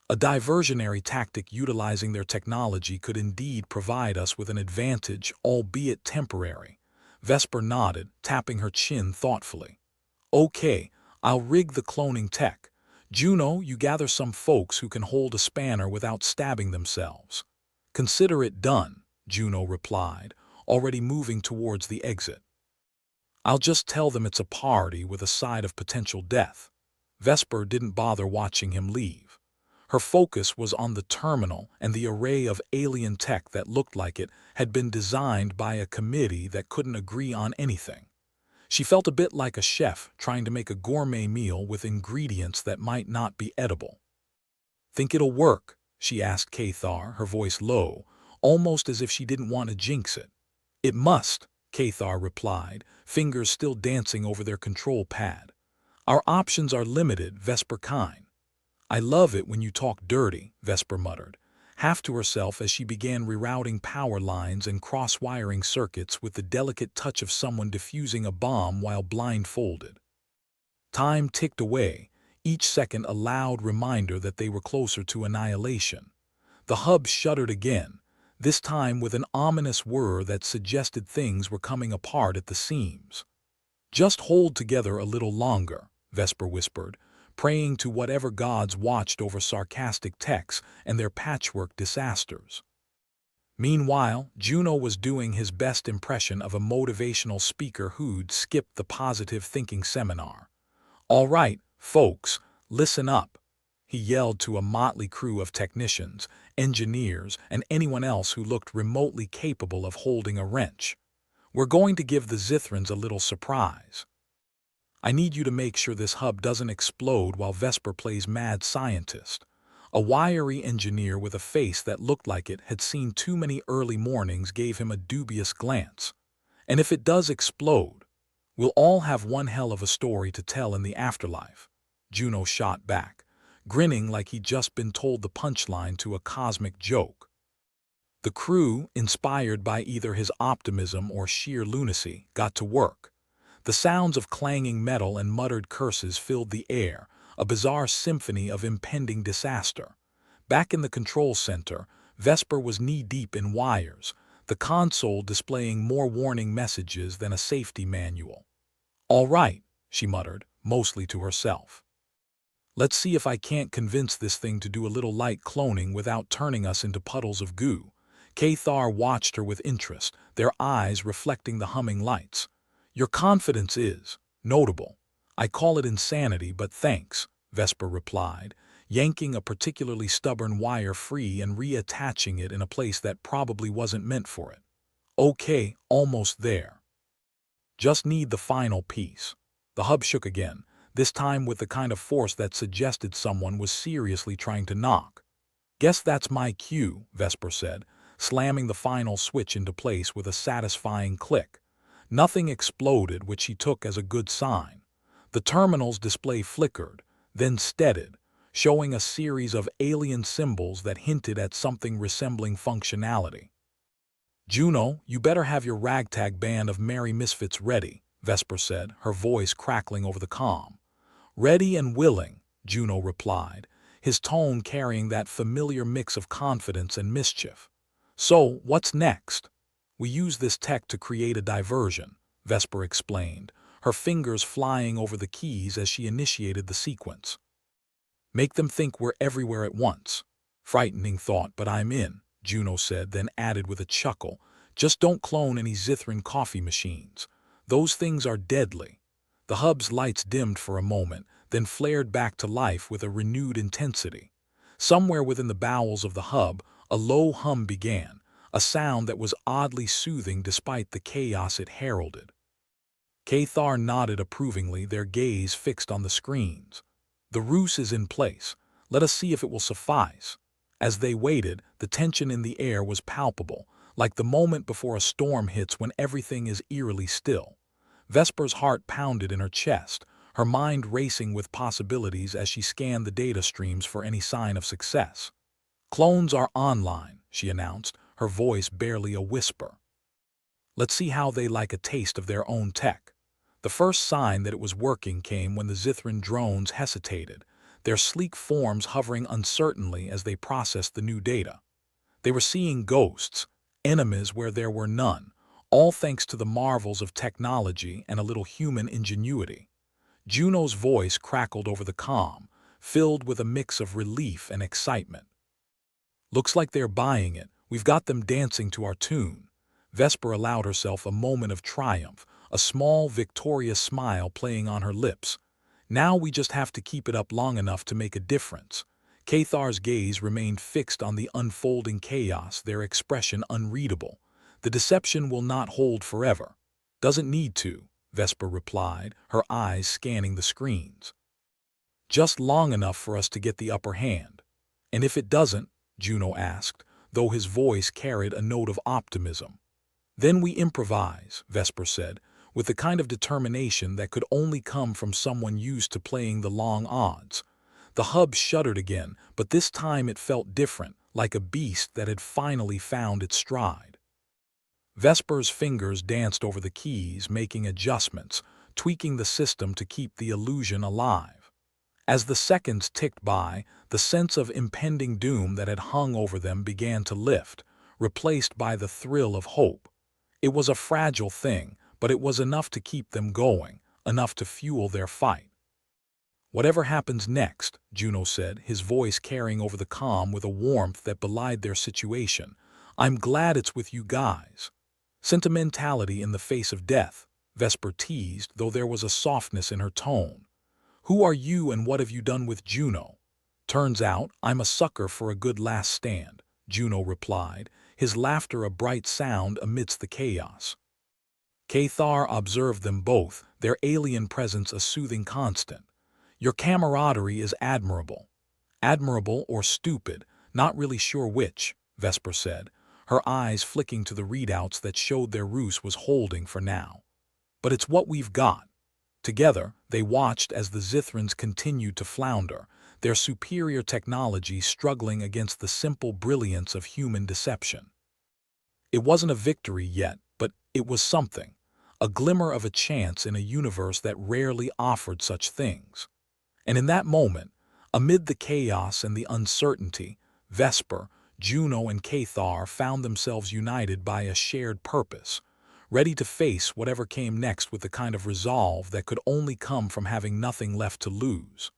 A diversionary tactic utilizing their technology could indeed provide us with an advantage, albeit temporary. Vesper nodded, tapping her chin thoughtfully. Okay, I'll rig the cloning tech. Juno, you gather some folks who can hold a spanner without stabbing themselves. Consider it done, Juno replied, already moving towards the exit. I'll just tell them it's a party with a side of potential death. Vesper didn't bother watching him leave. Her focus was on the terminal and the array of alien tech that looked like it had been designed by a committee that couldn't agree on anything. She felt a bit like a chef trying to make a gourmet meal with ingredients that might not be edible. Think it'll work? She asked Cathar, her voice low, almost as if she didn't want to jinx it. It must, Cathar replied, fingers still dancing over their control pad. Our options are limited, Vesper kind. I love it when you talk dirty, Vesper muttered, half to herself as she began rerouting power lines and cross-wiring circuits with the delicate touch of someone defusing a bomb while blindfolded. Time ticked away, each second a loud reminder that they were closer to annihilation. The hub shuddered again, this time with an ominous whir that suggested things were coming apart at the seams. Just hold together a little longer, Vesper whispered, praying to whatever gods watched over sarcastic techs and their patchwork disasters. Meanwhile, Juno was doing his best impression of a motivational speaker who'd skipped the positive thinking seminar. All right, folks, listen up, he yelled to a motley crew of technicians, engineers, and anyone else who looked remotely capable of holding a wrench. We're going to give the Zithrans a little surprise. I need you to make sure this hub doesn't explode while Vesper plays mad scientist. A wiry engineer with a face that looked like it had seen too many early mornings gave him a dubious glance. And if it does explode, we'll all have one hell of a story to tell in the afterlife. Juno shot back, grinning like he'd just been told the punchline to a cosmic joke. The crew, inspired by either his optimism or sheer lunacy, got to work. The sounds of clanging metal and muttered curses filled the air, a bizarre symphony of impending disaster. Back in the control center, Vesper was knee-deep in wires, the console displaying more warning messages than a safety manual. All right, she muttered, mostly to herself. Let's see if I can't convince this thing to do a little light cloning without turning us into puddles of goo. Cathar watched her with interest, their eyes reflecting the humming lights. Your confidence is notable. I call it insanity, but thanks, Vesper replied, yanking a particularly stubborn wire free and reattaching it in a place that probably wasn't meant for it. Okay, almost there. Just need the final piece. The hub shook again, this time with the kind of force that suggested someone was seriously trying to knock. Guess that's my cue, Vesper said, slamming the final switch into place with a satisfying click. Nothing exploded, which she took as a good sign. The terminal's display flickered, then steadied, showing a series of alien symbols that hinted at something resembling functionality. Juno, you better have your ragtag band of merry misfits ready, Vesper said, her voice crackling over the comm. Ready and willing, Juno replied, his tone carrying that familiar mix of confidence and mischief. So, what's next? We use this tech to create a diversion, Vesper explained, her fingers flying over the keys as she initiated the sequence. Make them think we're everywhere at once. Frightening thought, but I'm in, Juno said, then added with a chuckle, just don't clone any Zithran coffee machines. Those things are deadly. The hub's lights dimmed for a moment, then flared back to life with a renewed intensity. Somewhere within the bowels of the hub, a low hum began, a sound that was oddly soothing despite the chaos it heralded. Cathar nodded approvingly, their gaze fixed on the screens. The ruse is in place. Let us see if it will suffice. As they waited, the tension in the air was palpable, like the moment before a storm hits when everything is eerily still. Vesper's heart pounded in her chest, her mind racing with possibilities as she scanned the data streams for any sign of success. Clones are online, she announced, her voice barely a whisper. Let's see how they like a taste of their own tech. The first sign that it was working came when the Zithran drones hesitated, their sleek forms hovering uncertainly as they processed the new data. They were seeing ghosts, enemies where there were none, all thanks to the marvels of technology and a little human ingenuity. Juno's voice crackled over the comm, filled with a mix of relief and excitement. Looks like they're buying it. We've got them dancing to our tune. Vesper allowed herself a moment of triumph, a small, victorious smile playing on her lips. Now we just have to keep it up long enough to make a difference. Cathar's gaze remained fixed on the unfolding chaos, their expression unreadable. The deception will not hold forever. Doesn't need to, Vesper replied, her eyes scanning the screens. Just long enough for us to get the upper hand. And if it doesn't, Juno asked, though his voice carried a note of optimism. Then we improvise, Vesper said, with the kind of determination that could only come from someone used to playing the long odds. The hub shuddered again, but this time it felt different, like a beast that had finally found its stride. Vesper's fingers danced over the keys, making adjustments, tweaking the system to keep the illusion alive. As the seconds ticked by, the sense of impending doom that had hung over them began to lift, replaced by the thrill of hope. It was a fragile thing, but it was enough to keep them going, enough to fuel their fight. Whatever happens next, Juno said, his voice carrying over the comm with a warmth that belied their situation, I'm glad it's with you guys. Sentimentality in the face of death, Vesper teased, though there was a softness in her tone. Who are you and what have you done with Juno? Turns out I'm a sucker for a good last stand, Juno replied, his laughter a bright sound amidst the chaos. Cathar observed them both, their alien presence a soothing constant. Your camaraderie is admirable. Admirable or stupid, not really sure which, Vesper said, her eyes flicking to the readouts that showed their ruse was holding for now. But it's what we've got. Together, they watched as the Zithrans continued to flounder, their superior technology struggling against the simple brilliance of human deception. It wasn't a victory yet, but it was something, a glimmer of a chance in a universe that rarely offered such things. And in that moment, amid the chaos and the uncertainty, Vesper, Juno, and Cathar found themselves united by a shared purpose, ready to face whatever came next with the kind of resolve that could only come from having nothing left to lose.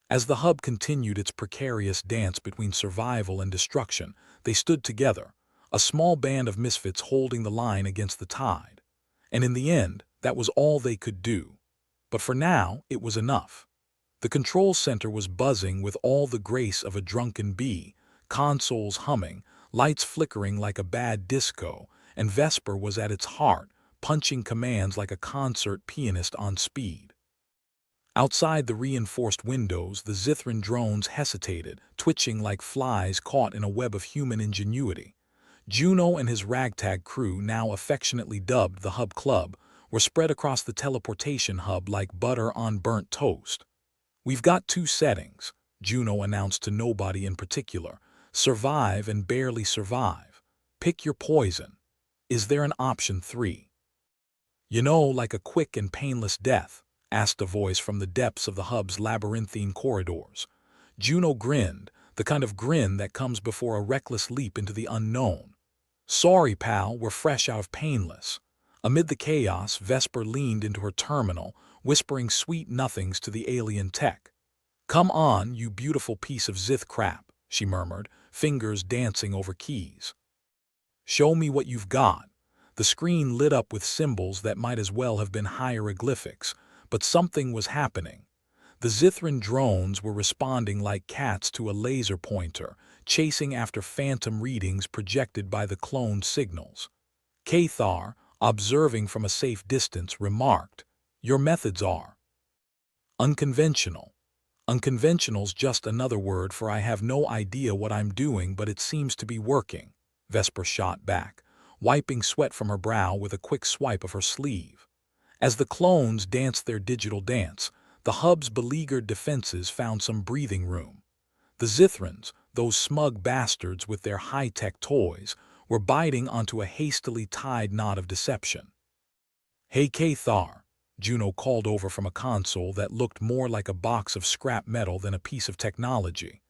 As the hub continued its precarious dance between survival and destruction, they stood together, a small band of misfits holding the line against the tide. And in the end, that was all they could do. But for now, it was enough. The control center was buzzing with all the grace of a drunken bee, consoles humming, lights flickering like a bad disco, and Vesper was at its heart, punching commands like a concert pianist on speed. Outside the reinforced windows, the Zithran drones hesitated, twitching like flies caught in a web of human ingenuity. Juno and his ragtag crew, now affectionately dubbed the Hub Club, were spread across the teleportation hub like butter on burnt toast. We've got two settings, Juno announced to nobody in particular. Survive and barely survive. Pick your poison. Is there an option 3? You know, like a quick and painless death, asked a voice from the depths of the hub's labyrinthine corridors. Juno grinned, the kind of grin that comes before a reckless leap into the unknown. Sorry, pal, we're fresh out of painless. Amid the chaos, Vesper leaned into her terminal, whispering sweet nothings to the alien tech. "Come on, you beautiful piece of Zith crap," she murmured, fingers dancing over keys. "Show me what you've got." The screen lit up with symbols that might as well have been hieroglyphics, but something was happening. The Zithran drones were responding like cats to a laser pointer, chasing after phantom readings projected by the cloned signals. Cathar, observing from a safe distance, remarked, "Your methods are unconventional." "Unconventional's just another word for I have no idea what I'm doing, but it seems to be working," Vesper shot back, wiping sweat from her brow with a quick swipe of her sleeve. As the clones danced their digital dance, the hub's beleaguered defenses found some breathing room. The Zithrans, those smug bastards with their high-tech toys, were biting onto a hastily tied knot of deception. "Hey Cathar," Juno called over from a console that looked more like a box of scrap metal than a piece of technology.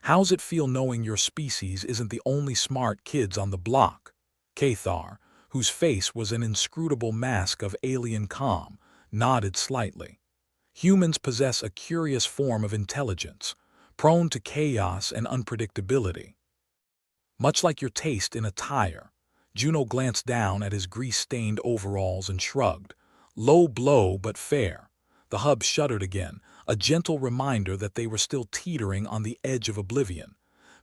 "How's it feel knowing your species isn't the only smart kids on the block?" Cathar, whose face was an inscrutable mask of alien calm, nodded slightly. "Humans possess a curious form of intelligence, prone to chaos and unpredictability. Much like your taste in a tire." Juno glanced down at his grease-stained overalls and shrugged. "Low blow, but fair." The hub shuddered again, a gentle reminder that they were still teetering on the edge of oblivion.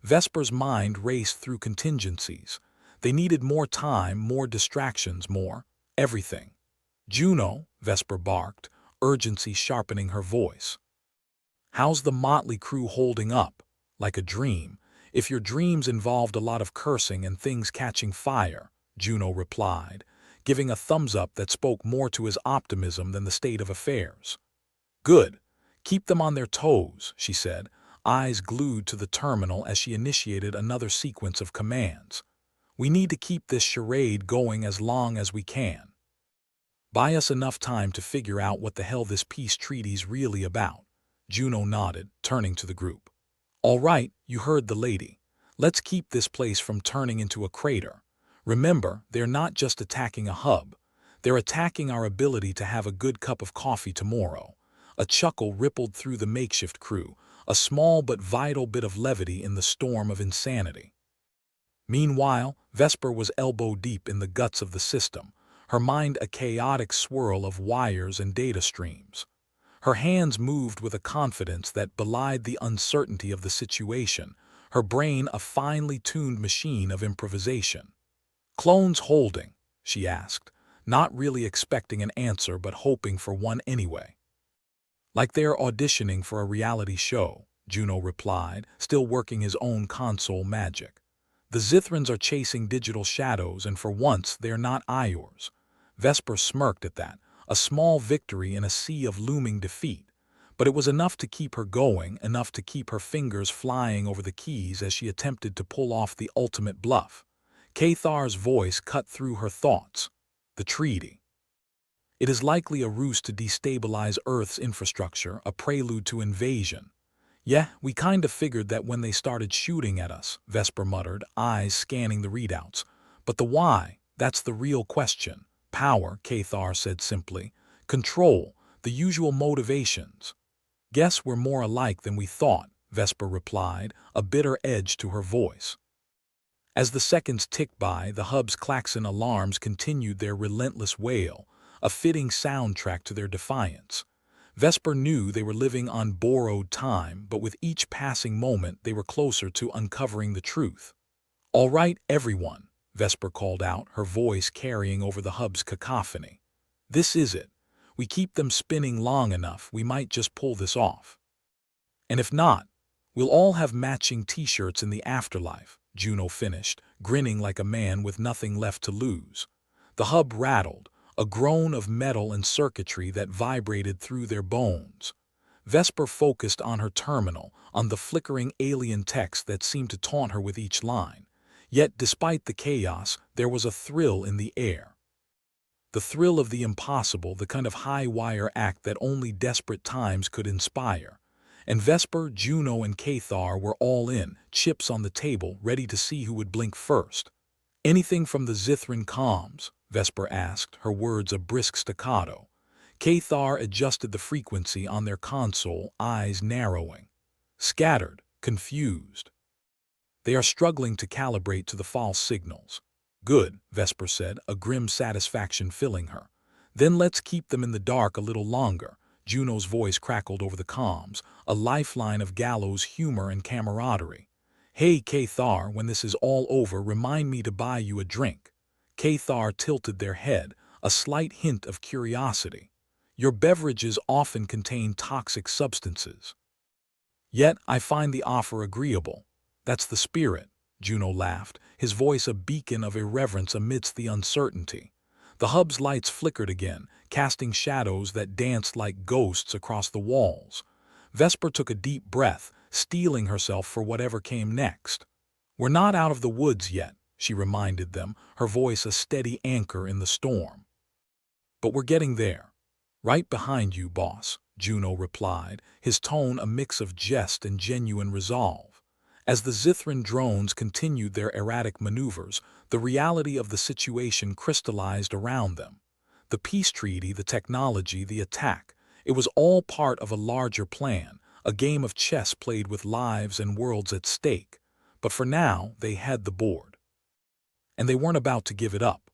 Vesper's mind raced through contingencies. They needed more time, more distractions, more everything. "Juno," Vesper barked, urgency sharpening her voice. "How's the motley crew holding up?" "Like a dream, if your dreams involved a lot of cursing and things catching fire," Juno replied, giving a thumbs-up that spoke more to his optimism than the state of affairs. "Good. Keep them on their toes," she said, eyes glued to the terminal as she initiated another sequence of commands. "We need to keep this charade going as long as we can. Buy us enough time to figure out what the hell this peace treaty's really about." Juno nodded, turning to the group. "All right, you heard the lady. Let's keep this place from turning into a crater. Remember, they're not just attacking a hub. They're attacking our ability to have a good cup of coffee tomorrow." A chuckle rippled through the makeshift crew, a small but vital bit of levity in the storm of insanity. Meanwhile, Vesper was elbow-deep in the guts of the system, her mind a chaotic swirl of wires and data streams. Her hands moved with a confidence that belied the uncertainty of the situation, her brain a finely tuned machine of improvisation. "Clones holding?" she asked, not really expecting an answer but hoping for one anyway. "Like they're auditioning for a reality show," Juno replied, still working his own console magic. "The Zithrans are chasing digital shadows, and for once they're not Iors." Vesper smirked at that, a small victory in a sea of looming defeat. But it was enough to keep her going, enough to keep her fingers flying over the keys as she attempted to pull off the ultimate bluff. Cathar's voice cut through her thoughts. "The treaty. It is likely a ruse to destabilize Earth's infrastructure, a prelude to invasion." "Yeah, we kind of figured that when they started shooting at us," Vesper muttered, eyes scanning the readouts. "But the why, that's the real question." "Power," Cathar said simply. "Control, the usual motivations." "Guess we're more alike than we thought," Vesper replied, a bitter edge to her voice. As the seconds ticked by, the hub's klaxon alarms continued their relentless wail, a fitting soundtrack to their defiance. Vesper knew they were living on borrowed time, but with each passing moment they were closer to uncovering the truth. "All right, everyone," Vesper called out, her voice carrying over the hub's cacophony. "This is it. We keep them spinning long enough, we might just pull this off. And if not, we'll all have matching t-shirts in the afterlife," Juno finished, grinning like a man with nothing left to lose. The hub rattled, a groan of metal and circuitry that vibrated through their bones. Vesper focused on her terminal, on the flickering alien text that seemed to taunt her with each line. Yet, despite the chaos, there was a thrill in the air. The thrill of the impossible, the kind of high-wire act that only desperate times could inspire. And Vesper, Juno, and Cathar were all in, chips on the table, ready to see who would blink first. "Anything from the Zithran comms," Vesper asked, her words a brisk staccato. Cathar adjusted the frequency on their console, eyes narrowing. Scattered, confused. They are struggling to calibrate to the false signals. Good, Vesper said, a grim satisfaction filling her. Then let's keep them in the dark a little longer. Juno's voice crackled over the comms, a lifeline of Gallo's humor and camaraderie. Hey, Cathar, when this is all over, remind me to buy you a drink. Cathar tilted their head, a slight hint of curiosity. Your beverages often contain toxic substances. Yet I find the offer agreeable. That's the spirit, Juno laughed, his voice a beacon of irreverence amidst the uncertainty. The hub's lights flickered again, casting shadows that danced like ghosts across the walls. Vesper took a deep breath, steeling herself for whatever came next. We're not out of the woods yet, she reminded them, her voice a steady anchor in the storm. But we're getting there. Right behind you, boss, Juno replied, his tone a mix of jest and genuine resolve. As the Zithran drones continued their erratic maneuvers, the reality of the situation crystallized around them. The peace treaty, the technology, the attack, it was all part of a larger plan, a game of chess played with lives and worlds at stake. But for now, they had the board. And they weren't about to give it up.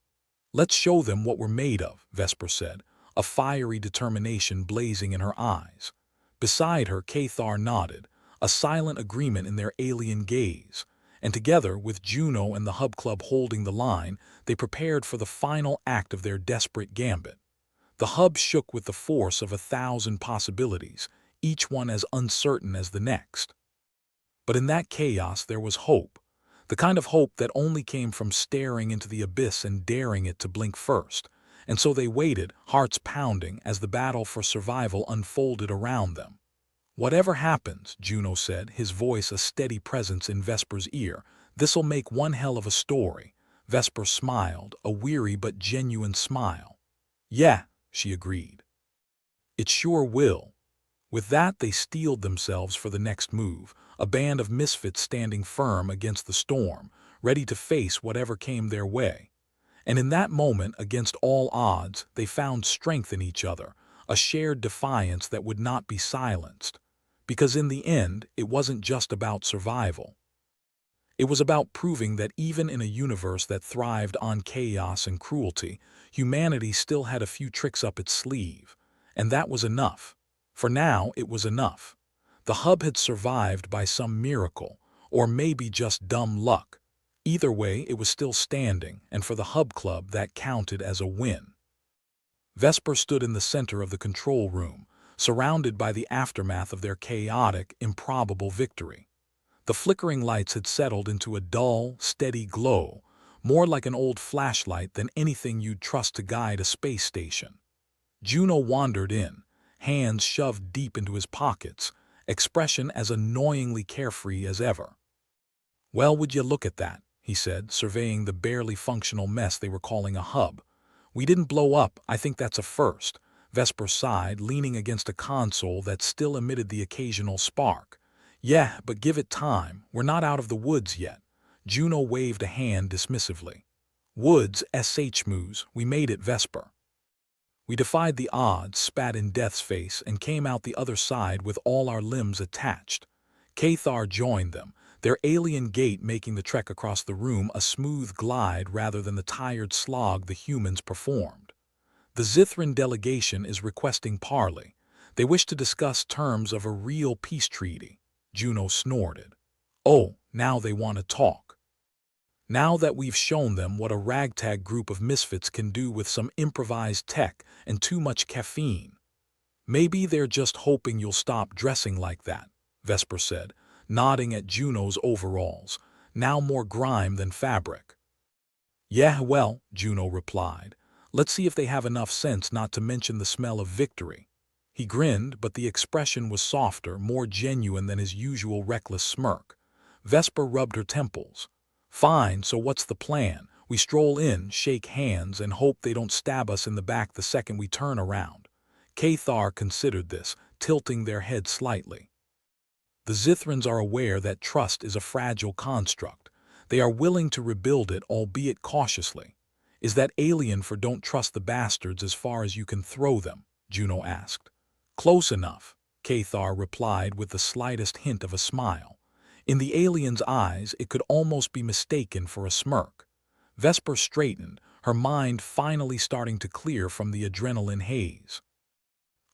Let's show them what we're made of, Vesper said, a fiery determination blazing in her eyes. Beside her, Cathar nodded, a silent agreement in their alien gaze, and together, with Juno and the Hub Club holding the line, they prepared for the final act of their desperate gambit. The hub shook with the force of 1,000 possibilities, each one as uncertain as the next. But in that chaos there was hope, the kind of hope that only came from staring into the abyss and daring it to blink first. And so they waited, hearts pounding, as the battle for survival unfolded around them. Whatever happens, Juno said, his voice a steady presence in Vesper's ear, this'll make one hell of a story. Vesper smiled, a weary but genuine smile. Yeah, she agreed. It sure will. With that, they steeled themselves for the next move, a band of misfits standing firm against the storm, ready to face whatever came their way. And in that moment, against all odds, they found strength in each other, a shared defiance that would not be silenced. Because in the end, it wasn't just about survival. It was about proving that even in a universe that thrived on chaos and cruelty, humanity still had a few tricks up its sleeve. And that was enough. For now, it was enough. The hub had survived by some miracle, or maybe just dumb luck. Either way, it was still standing, and for the Hub Club that counted as a win. Vesper stood in the center of the control room, surrounded by the aftermath of their chaotic, improbable victory. The flickering lights had settled into a dull, steady glow, more like an old flashlight than anything you'd trust to guide a space station. Juno wandered in, hands shoved deep into his pockets, expression as annoyingly carefree as ever. Well, would you look at that, he said, surveying the barely functional mess they were calling a hub. We didn't blow up, I think that's a first. Vesper sighed, leaning against a console that still emitted the occasional spark. Yeah, but give it time, we're not out of the woods yet. Juno waved a hand dismissively. Woods, sh-moos, we made it, Vesper. We defied the odds, spat in Death's face, and came out the other side with all our limbs attached. Cathar joined them, their alien gait making the trek across the room a smooth glide rather than the tired slog the humans performed. The Zithran delegation is requesting parley. They wish to discuss terms of a real peace treaty. Juno snorted. Oh, now they want to talk. Now that we've shown them what a ragtag group of misfits can do with some improvised tech and too much caffeine. Maybe they're just hoping you'll stop dressing like that, Vesper said, nodding at Juno's overalls, now more grime than fabric. Yeah, well, Juno replied, let's see if they have enough sense not to mention the smell of victory. He grinned, but the expression was softer, more genuine than his usual reckless smirk. Vesper rubbed her temples. Fine, so what's the plan? We stroll in, shake hands, and hope they don't stab us in the back the second we turn around. Cathar considered this, tilting their head slightly. The Zithrans are aware that trust is a fragile construct. They are willing to rebuild it, albeit cautiously. Is that alien for don't trust the bastards as far as you can throw them? Juno asked. Close enough, Cathar replied with the slightest hint of a smile. In the alien's eyes, it could almost be mistaken for a smirk. Vesper straightened, her mind finally starting to clear from the adrenaline haze.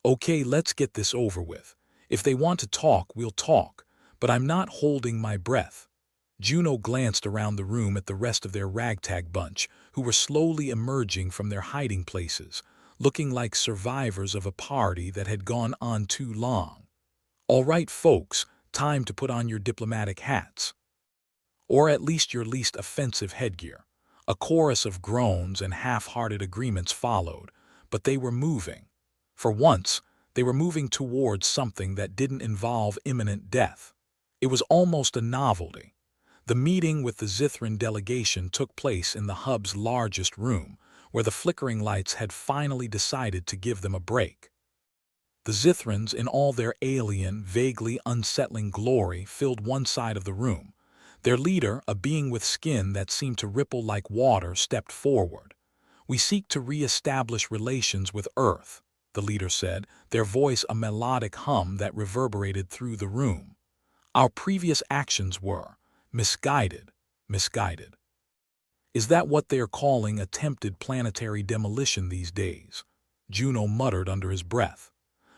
Okay, let's get this over with. If they want to talk, we'll talk, but I'm not holding my breath. Juno glanced around the room at the rest of their ragtag bunch, who were slowly emerging from their hiding places, looking like survivors of a party that had gone on too long. All right, folks, time to put on your diplomatic hats. Or at least your least offensive headgear. A chorus of groans and half-hearted agreements followed, but they were moving. For once, they were moving towards something that didn't involve imminent death. It was almost a novelty. The meeting with the Zithran delegation took place in the hub's largest room, where the flickering lights had finally decided to give them a break. The Zithrans, in all their alien, vaguely unsettling glory, filled one side of the room. Their leader, a being with skin that seemed to ripple like water, stepped forward. We seek to re-establish relations with Earth, the leader said, their voice a melodic hum that reverberated through the room. Our previous actions were misguided. Is that what they're calling attempted planetary demolition these days? Juno muttered under his breath.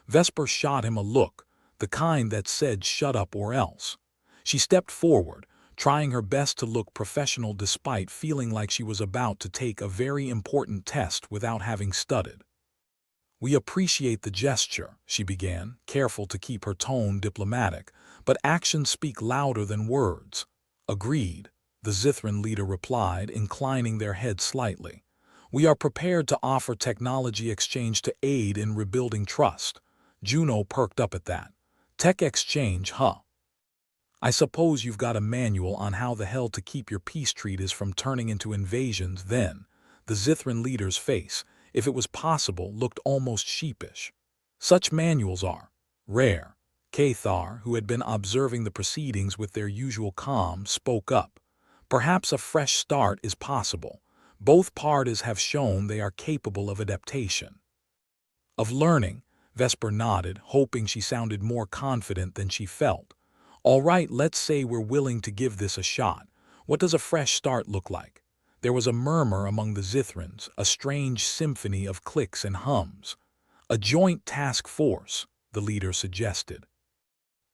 Vesper shot him a look, the kind that said shut up or else. She stepped forward, trying her best to look professional despite feeling like she was about to take a very important test without having studied. We appreciate the gesture, she began, careful to keep her tone diplomatic, but actions speak louder than words. Agreed, the Zithran leader replied, inclining their head slightly. We are prepared to offer technology exchange to aid in rebuilding trust. Juno perked up at that. Tech exchange, huh? I suppose you've got a manual on how the hell to keep your peace treaties from turning into invasions then. The Zithran leader's face, if it was possible, looked almost sheepish. Such manuals are rare. Cathar, who had been observing the proceedings with their usual calm, spoke up. Perhaps a fresh start is possible. Both parties have shown they are capable of adaptation. Of learning, Vesper nodded, hoping she sounded more confident than she felt. All right, let's say we're willing to give this a shot. What does a fresh start look like? There was a murmur among the Zithrans, a strange symphony of clicks and hums. A joint task force, the leader suggested.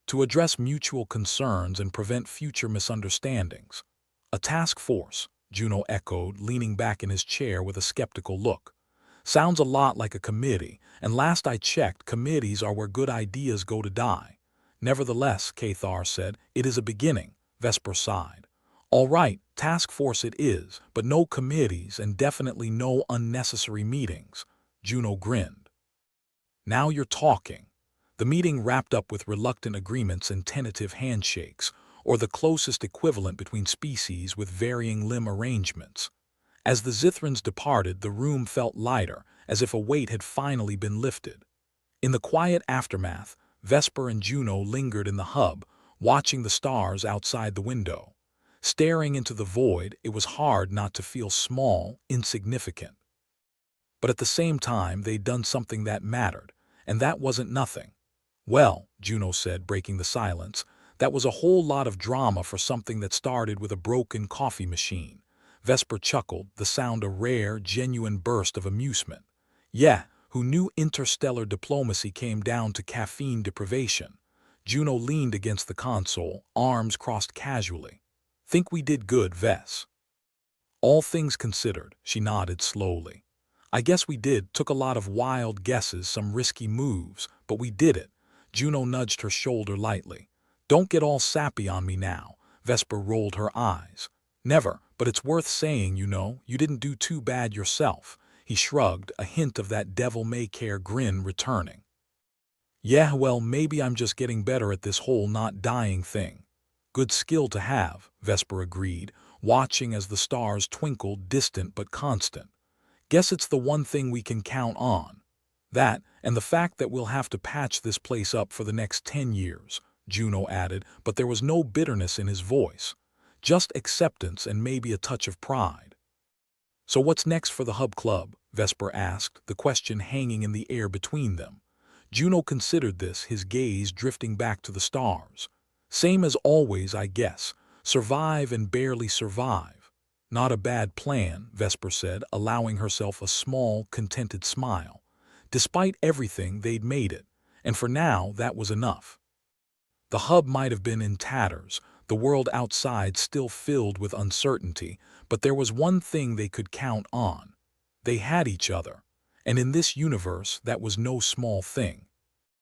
To address mutual concerns and prevent future misunderstandings. A task force, Juno echoed, leaning back in his chair with a skeptical look. Sounds a lot like a committee, and last I checked, committees are where good ideas go to die. Nevertheless, Cathar said, it is a beginning. Vesper sighed. All right, task force it is, but no committees and definitely no unnecessary meetings. Juno grinned. Now you're talking. The meeting wrapped up with reluctant agreements and tentative handshakes, or the closest equivalent between species with varying limb arrangements. As the Zithrans departed, the room felt lighter, as if a weight had finally been lifted. In the quiet aftermath, Vesper and Juno lingered in the hub, watching the stars outside the window. Staring into the void, it was hard not to feel small, insignificant. But at the same time, they'd done something that mattered, and that wasn't nothing. Well, Juno said, breaking the silence, that was a whole lot of drama for something that started with a broken coffee machine. Vesper chuckled, the sound a rare, genuine burst of amusement. Yeah, who knew interstellar diplomacy came down to caffeine deprivation? Juno leaned against the console, arms crossed casually. Think we did good, Ves? All things considered, she nodded slowly. I guess we did, took a lot of wild guesses, some risky moves, but we did it. Juno nudged her shoulder lightly. Don't get all sappy on me now. Vesper rolled her eyes. Never, but it's worth saying, you know, you didn't do too bad yourself. He shrugged, a hint of that devil-may-care grin returning. Yeah, well, maybe I'm just getting better at this whole not dying thing. Good skill to have, Vesper agreed, watching as the stars twinkled, distant but constant. Guess it's the one thing we can count on. That, and the fact that we'll have to patch this place up for the next 10 years, Juno added, but there was no bitterness in his voice. Just acceptance and maybe a touch of pride. "So what's next for the Hub Club?" Vesper asked, the question hanging in the air between them. Juno considered this, his gaze drifting back to the stars. "Same as always, I guess. Survive and barely survive." "Not a bad plan," Vesper said, allowing herself a small, contented smile. Despite everything, they'd made it, and for now that was enough. The hub might have been in tatters, the world outside still filled with uncertainty, but there was one thing they could count on. They had each other, and in this universe that was no small thing.